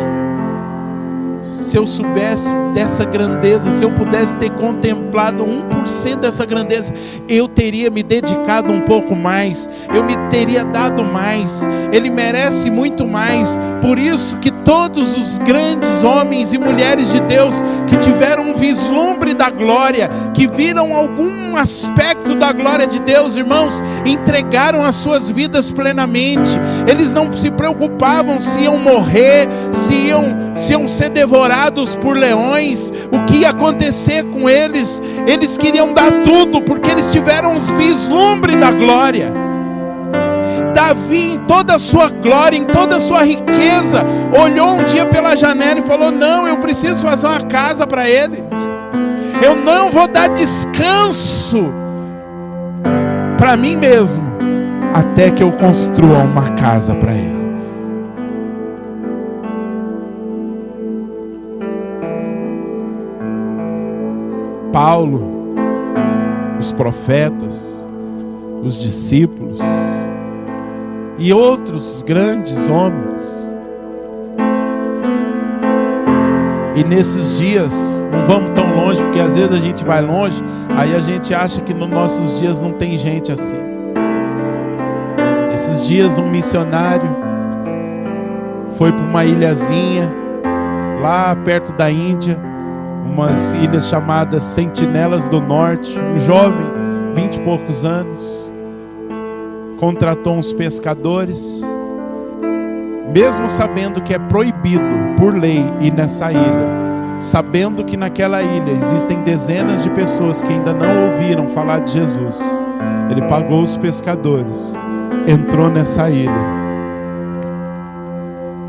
se eu soubesse dessa grandeza, se eu pudesse ter contemplado 1% dessa grandeza, eu teria me dedicado um pouco mais, eu me teria dado mais. Ele merece muito mais. Por isso que todos os grandes homens e mulheres de Deus que tiveram um vislumbre da glória, que viram algum aspecto da glória de Deus, irmãos, entregaram as suas vidas plenamente. Eles não se preocupavam se iam morrer, se iam ser devorados por leões, o que ia acontecer com eles. Eles queriam dar tudo, porque eles tiveram um vislumbre da glória. Davi, em toda a sua glória, em toda a sua riqueza, olhou um dia pela janela e falou: não, eu preciso fazer uma casa para ele. Eu não vou dar descanso para mim mesmo até que eu construa uma casa para ele. Paulo, os profetas, os discípulos e outros grandes homens. E nesses dias, não vamos tão longe, porque às vezes a gente vai longe, aí a gente acha que nos nossos dias não tem gente assim. Esses dias um missionário foi para uma ilhazinha lá perto da Índia, umas ilhas chamadas Sentinelas do Norte. Um jovem, 20 e poucos anos, contratou uns pescadores, mesmo sabendo que é proibido por lei ir nessa ilha, sabendo que naquela ilha existem dezenas de pessoas que ainda não ouviram falar de Jesus. Ele pagou os pescadores, entrou nessa ilha,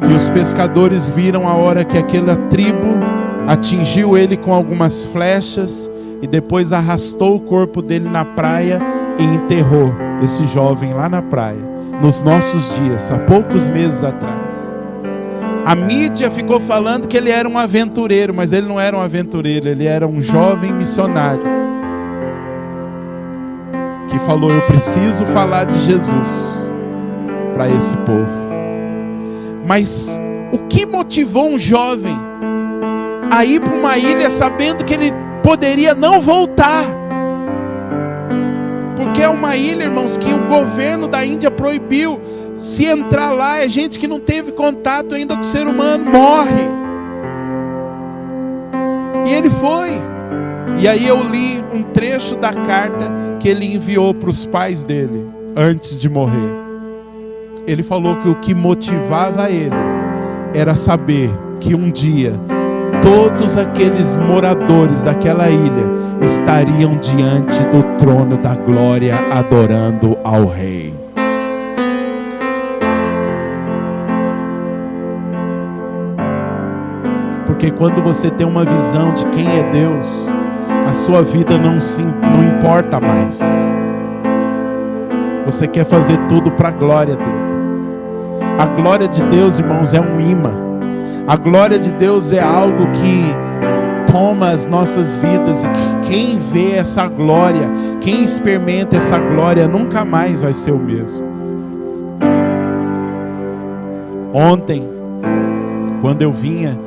e os pescadores viram a hora que aquela tribo atingiu ele com algumas flechas e depois arrastou o corpo dele na praia e enterrou esse jovem lá na praia. Nos nossos dias, há poucos meses atrás, a mídia ficou falando que ele era um aventureiro, mas ele não era um aventureiro, ele era um jovem missionário que falou: eu preciso falar de Jesus para esse povo. Mas o que motivou um jovem a ir para uma ilha sabendo que ele poderia não voltar? Porque é uma ilha, irmãos, que o governo da Índia proibiu. Se entrar lá, é gente que não teve contato ainda com o ser humano, morre. E ele foi. E aí eu li um trecho da carta que ele enviou para os pais dele antes de morrer. Ele falou que o que motivava ele era saber que um dia todos aqueles moradores daquela ilha estariam diante do trono da glória, adorando ao Rei. Porque quando você tem uma visão de quem é Deus, a sua vida não importa mais. Você quer fazer tudo para a glória dele. A glória de Deus, irmãos, é um imã. A glória de Deus é algo que toma as nossas vidas, e que quem vê essa glória, quem experimenta essa glória, nunca mais vai ser o mesmo. Ontem, quando eu vinha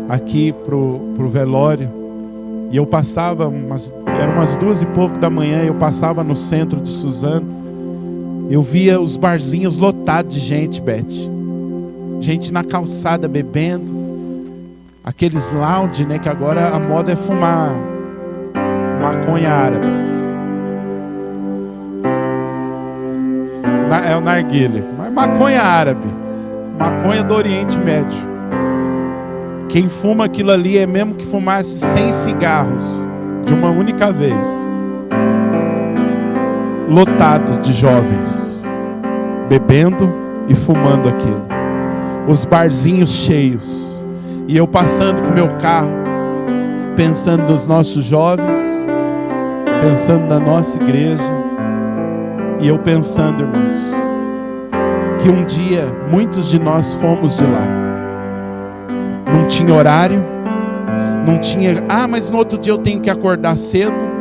aqui pro velório, E eu passava, eram umas 2 e pouco da manhã, eu passava no centro de Suzano. Eu via os barzinhos lotados de gente, Beth. Gente na calçada bebendo. Aqueles lounge, né? Que agora a moda é fumar maconha árabe. É o narguilé. Mas maconha árabe. Maconha do Oriente Médio. Quem fuma aquilo ali é mesmo que fumasse 100 cigarros de uma única vez. Lotado de jovens bebendo e fumando aquilo. Os barzinhos cheios. E eu passando com o meu carro, pensando nos nossos jovens, pensando na nossa igreja. E eu pensando, irmãos, que um dia muitos de nós fomos de lá. Não tinha horário, não tinha, mas no outro dia eu tenho que acordar cedo.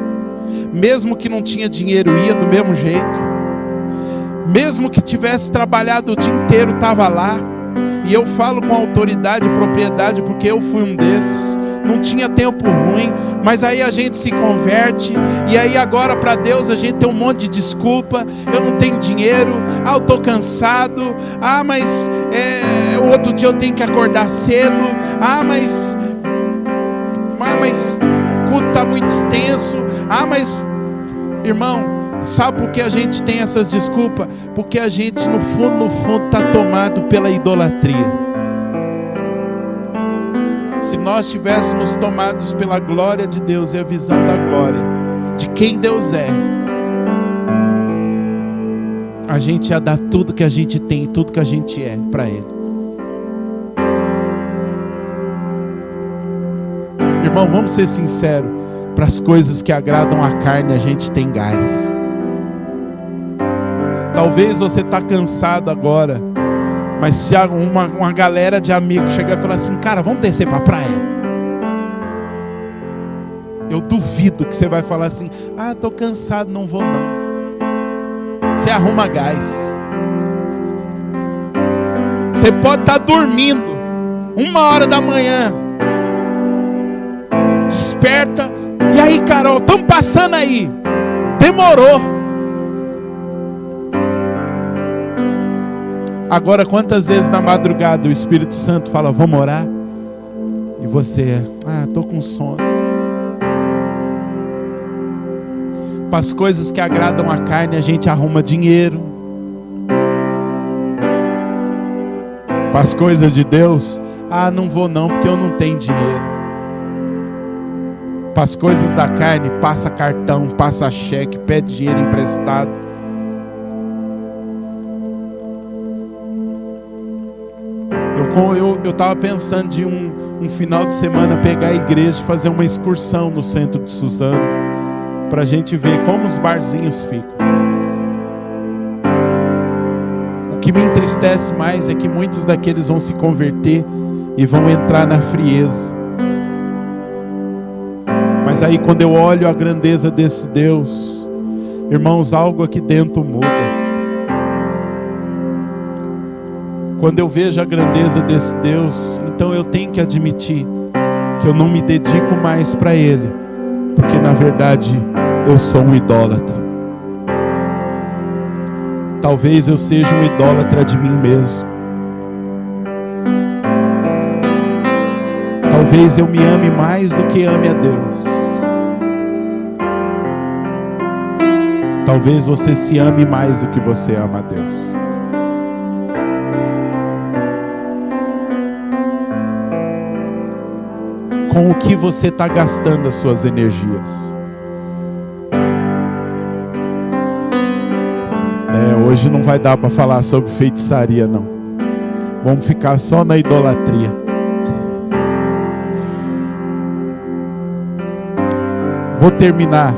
Mesmo que não tinha dinheiro, ia do mesmo jeito. Mesmo que tivesse trabalhado o dia inteiro, estava lá. E eu falo com autoridade e propriedade, porque eu fui um desses. Não tinha tempo ruim, mas aí a gente se converte. E aí agora para Deus a gente tem um monte de desculpa. Eu não tenho dinheiro, eu estou cansado. Mas o outro dia eu tenho que acordar cedo. Mas o culto está muito extenso. Mas, irmão, sabe por que a gente tem essas desculpas? Porque a gente no fundo está tomado pela idolatria. Se nós estivéssemos tomados pela glória de Deus e a visão da glória, de quem Deus é, a gente ia dar tudo que a gente tem, tudo que a gente é para Ele. Irmão, vamos ser sinceros. Para as coisas que agradam a carne, a gente tem gás. Talvez você está cansado agora, mas se uma galera de amigos chegar e falar assim: cara, vamos descer para a praia, eu duvido que você vai falar assim: estou cansado, não vou não. Você arruma gás. Você pode estar dormindo 1h da manhã, desperta. E aí, Carol, estamos passando aí. Demorou. Agora, quantas vezes na madrugada o Espírito Santo fala: vamos orar? E você, estou com sono. Para as coisas que agradam a carne, a gente arruma dinheiro. Para as coisas de Deus, não vou não, porque eu não tenho dinheiro. Para as coisas da carne, passa cartão, passa cheque, pede dinheiro emprestado. Eu estava pensando de um final de semana pegar a igreja e fazer uma excursão no centro de Suzano, para a gente ver como os barzinhos ficam. O que me entristece mais é que muitos daqueles vão se converter e vão entrar na frieza. Mas aí quando eu olho a grandeza desse Deus, irmãos, algo aqui dentro muda. Quando eu vejo a grandeza desse Deus, então eu tenho que admitir que eu não me dedico mais para Ele, porque na verdade eu sou um idólatra. Talvez eu seja um idólatra de mim mesmo. Talvez eu me ame mais do que ame a Deus. Talvez você se ame mais do que você ama a Deus. Com o que você está gastando as suas energias? Hoje não vai dar para falar sobre feitiçaria, não. Vamos ficar só na idolatria. Vou terminar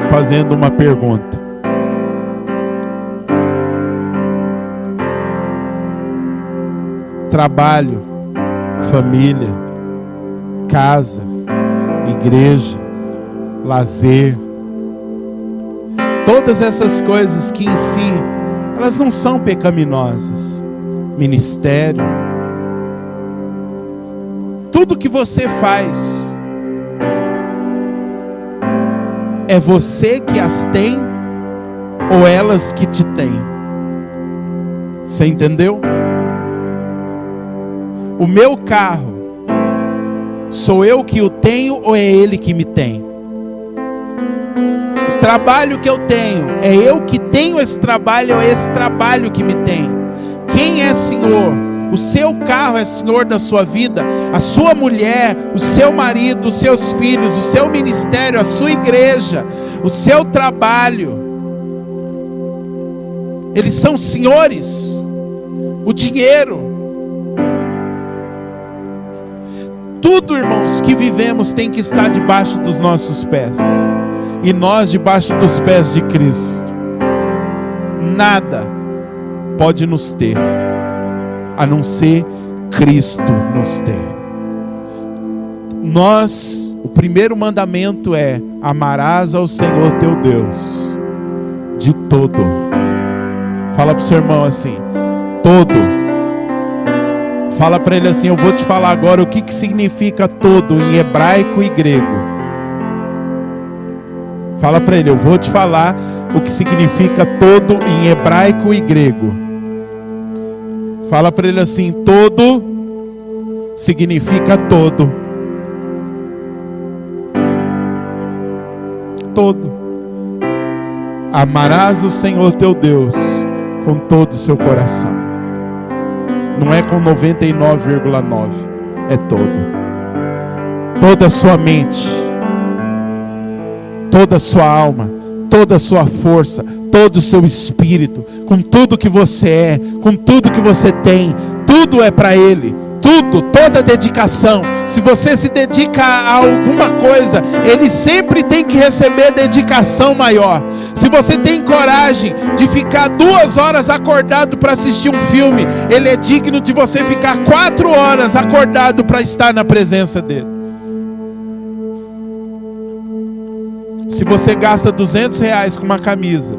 fazendo uma pergunta. Trabalho, família, casa, igreja, lazer, todas essas coisas que em si elas não são pecaminosas. Ministério, tudo que você faz, é você que as tem ou elas que te têm? Você entendeu? O meu carro, sou eu que o tenho ou é ele que me tem? O trabalho que eu tenho, é eu que tenho esse trabalho ou é esse trabalho que me tem? Quem é Senhor? O seu carro é Senhor da sua vida? A sua mulher, o seu marido, os seus filhos, o seu ministério, a sua igreja, o seu trabalho, eles são senhores? O dinheiro, tudo, irmãos, que vivemos tem que estar debaixo dos nossos pés, e nós debaixo dos pés de Cristo. Nada pode nos ter, a não ser Cristo nos ter. O primeiro mandamento é: amarás ao Senhor teu Deus de todo. Fala para o seu irmão assim: todo. Fala para ele assim: eu vou te falar agora o que significa todo em hebraico e grego. Fala para ele: eu vou te falar o que significa todo em hebraico e grego. Fala para ele assim: todo significa todo. Todo. Amarás o Senhor teu Deus com todo o seu coração. Não é com 99,9, é todo. Toda a sua mente, toda a sua alma, toda a sua força, todo o seu espírito, com tudo que você é, com tudo que você tem, tudo é para Ele. Tudo, toda dedicação. Se você se dedica a alguma coisa, Ele sempre tem que receber dedicação maior. Se você tem coragem de ficar 2 horas acordado para assistir um filme, Ele é digno de você ficar 4 horas acordado para estar na presença dEle. Se você gasta R$200 com uma camisa,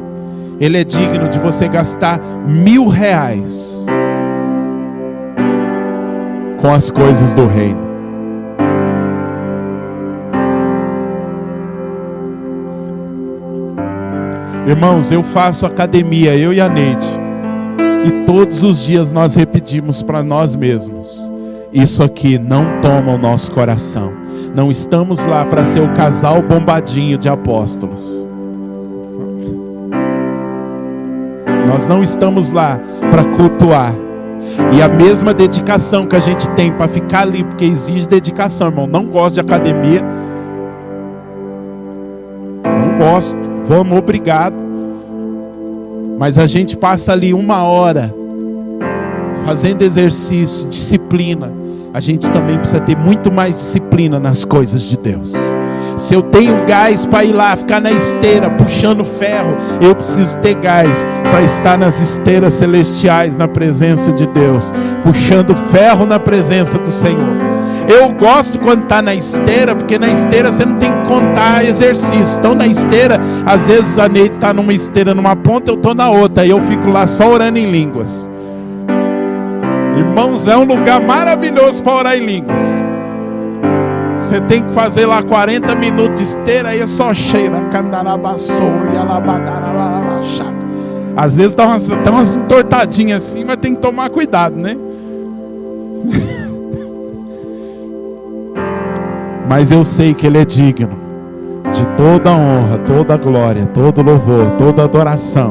Ele é digno de você gastar R$1.000 com as coisas do reino. Irmãos, eu faço academia, eu e a Neide, e todos os dias nós repetimos para nós mesmos: isso aqui não toma o nosso coração. Não estamos lá para ser o casal bombadinho de apóstolos. Nós não estamos lá para cultuar. E a mesma dedicação que a gente tem para ficar ali, porque exige dedicação, irmão. Não gosto de academia, não gosto, vamos, obrigado. Mas a gente passa ali 1 hora fazendo exercício, disciplina. A gente também precisa ter muito mais disciplina nas coisas de Deus. Se eu tenho gás para ir lá, ficar na esteira, puxando ferro, eu preciso ter gás para estar nas esteiras celestiais, na presença de Deus, puxando ferro na presença do Senhor. Eu gosto quando está na esteira, porque na esteira você não tem que contar exercício. Então na esteira, às vezes a Neide está numa esteira numa ponta, eu estou na outra, e eu fico lá só orando em línguas. Irmãos, é um lugar maravilhoso para orar em línguas. Você tem que fazer lá 40 minutos de esteira, aí é só cheira. Às vezes dá umas entortadinhas assim, mas tem que tomar cuidado, né? Mas eu sei que Ele é digno de toda a honra, toda a glória, todo louvor, toda adoração,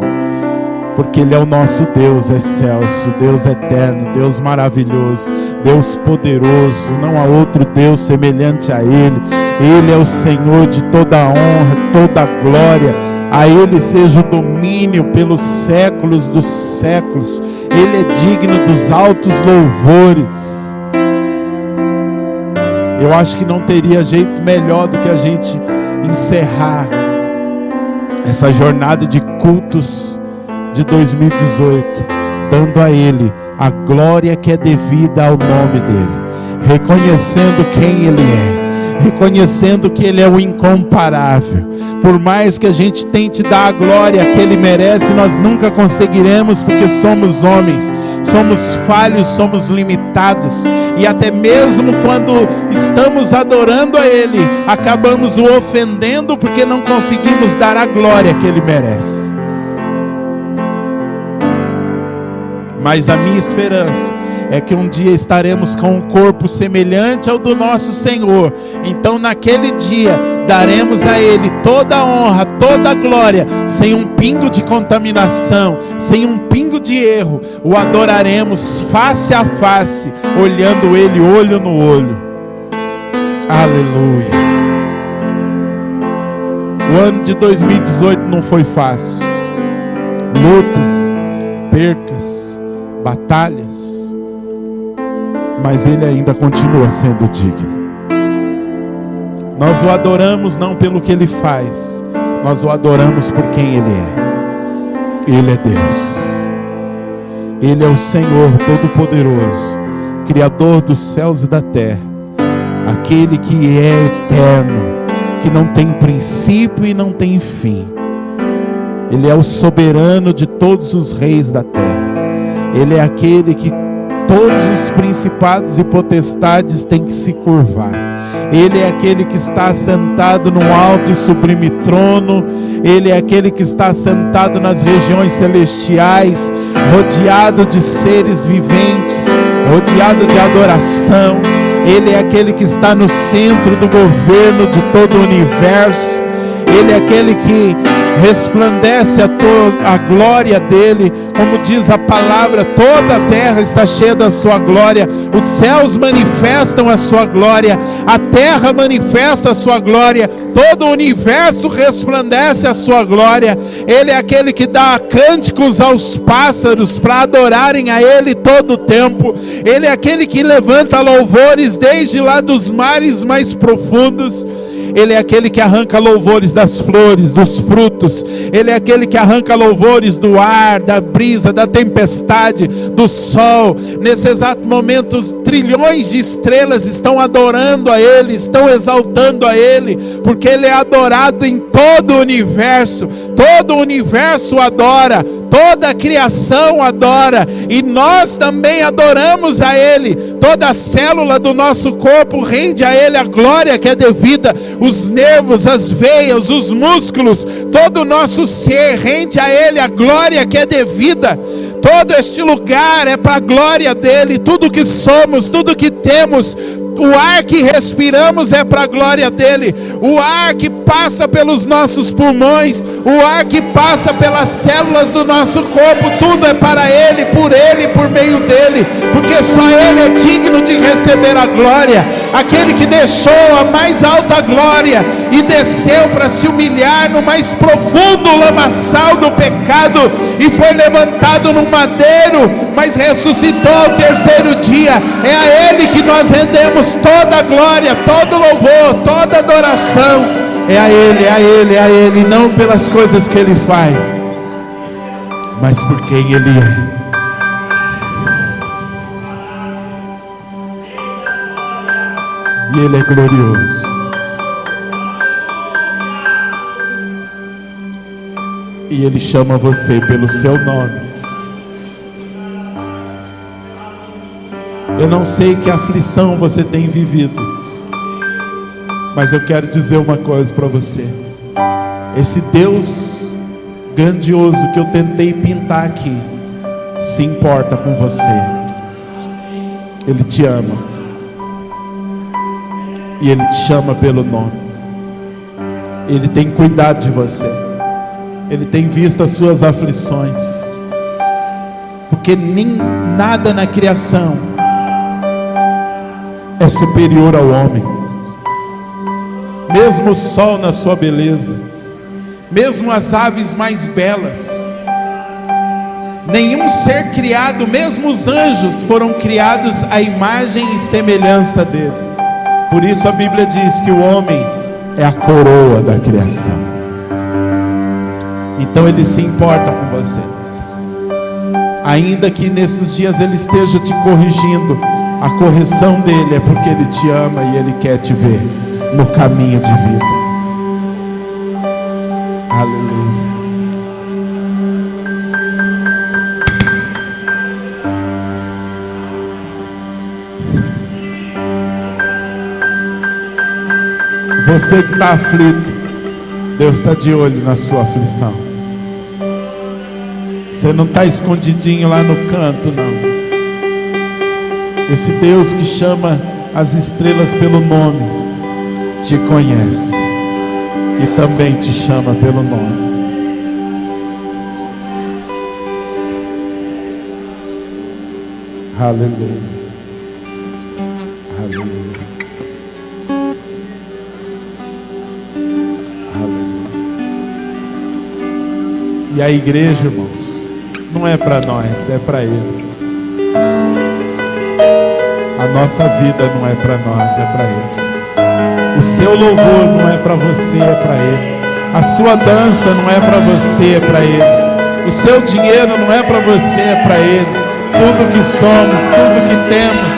porque Ele é o nosso Deus excelso, Deus eterno, Deus maravilhoso, Deus poderoso. Não há outro Deus semelhante a Ele. Ele é o Senhor de toda a honra, toda a glória. A Ele seja o domínio pelos séculos dos séculos. Ele é digno dos altos louvores. Eu acho que não teria jeito melhor do que a gente encerrar essa jornada de cultos de 2018, dando a Ele a glória que é devida ao nome dEle, reconhecendo quem Ele é, reconhecendo que Ele é o incomparável. Por mais que a gente tente dar a glória que Ele merece, nós nunca conseguiremos, porque somos homens, somos falhos, somos limitados, e até mesmo quando estamos adorando a Ele, acabamos o ofendendo, porque não conseguimos dar a glória que Ele merece. Mas a minha esperança é que um dia estaremos com um corpo semelhante ao do nosso Senhor. Então naquele dia daremos a Ele toda a honra, toda a glória, sem um pingo de contaminação, sem um pingo de erro. O adoraremos face a face, olhando Ele olho no olho. Aleluia. O ano de 2018 não foi fácil. Lutas, percas, batalhas, mas Ele ainda continua sendo digno. Nós o adoramos não pelo que Ele faz, nós o adoramos por quem Ele é. Ele é Deus, Ele é o Senhor Todo-Poderoso, Criador dos céus e da terra, aquele que é eterno, que não tem princípio e não tem fim. Ele é o soberano de todos os reis da terra. Ele é aquele que todos os principados e potestades têm que se curvar. Ele é aquele que está assentado no alto e sublime trono. Ele é aquele que está assentado nas regiões celestiais, rodeado de seres viventes, rodeado de adoração. Ele é aquele que está no centro do governo de todo o universo. Ele é aquele que resplandece a glória dele, como diz a palavra, toda a terra está cheia da sua glória, os céus manifestam a sua glória, a terra manifesta a sua glória, todo o universo resplandece a sua glória. Ele é aquele que dá cânticos aos pássaros para adorarem a Ele todo o tempo. Ele é aquele que levanta louvores desde lá dos mares mais profundos. Ele é aquele que arranca louvores das flores, dos frutos. Ele é aquele que arranca louvores do ar, da brisa, da tempestade, do sol. Nesse exato momento, trilhões de estrelas estão adorando a Ele, estão exaltando a Ele, porque Ele é adorado em todo o universo. Todo o universo adora, toda a criação adora, e nós também adoramos a Ele. Toda a célula do nosso corpo rende a Ele a glória que é devida. Os nervos, as veias, os músculos, todo o nosso ser rende a Ele a glória que é devida. Todo este lugar é para a glória dEle. Tudo que somos, tudo que temos, o ar que respiramos é para a glória dEle. O ar que passa pelos nossos pulmões, o ar que passa pelas células do nosso corpo, tudo é para Ele, por meio dEle, porque só Ele é digno de receber a glória. Aquele que deixou a mais alta glória e desceu para se humilhar no mais profundo lamaçal do pecado e foi levantado no madeiro, mas ressuscitou ao terceiro dia. É a Ele que nós rendemos toda a glória, todo louvor, toda adoração. É a Ele, é a Ele, é a Ele, não pelas coisas que Ele faz, mas por quem Ele é. E Ele é glorioso. E Ele chama você pelo seu nome. Eu não sei que aflição você tem vivido, mas eu quero dizer uma coisa para você. Esse Deus grandioso que eu tentei pintar aqui se importa com você. Ele te ama. E Ele te chama pelo nome. Ele tem cuidado de você. Ele tem visto as suas aflições. Porque nem nada na criação é superior ao homem. Mesmo o sol na sua beleza, mesmo as aves mais belas, nenhum ser criado, mesmo os anjos, foram criados à imagem e semelhança dele. Por isso a Bíblia diz que o homem é a coroa da criação. Então Ele se importa com você. Ainda que nesses dias Ele esteja te corrigindo, a correção dele é porque Ele te ama e Ele quer te ver no caminho de vida. Aleluia. Você que está aflito, Deus está de olho na sua aflição. Você não está escondidinho lá no canto, não. Esse Deus que chama as estrelas pelo nome, te conhece e também te chama pelo nome. Aleluia. Aleluia. Aleluia. E a igreja, irmãos, não é para nós, é para Ele. A nossa vida não é para nós, é para Ele. O seu louvor não é para você, é para Ele. A sua dança não é para você, é para Ele. O seu dinheiro não é para você, é para Ele. Tudo que somos, tudo que temos,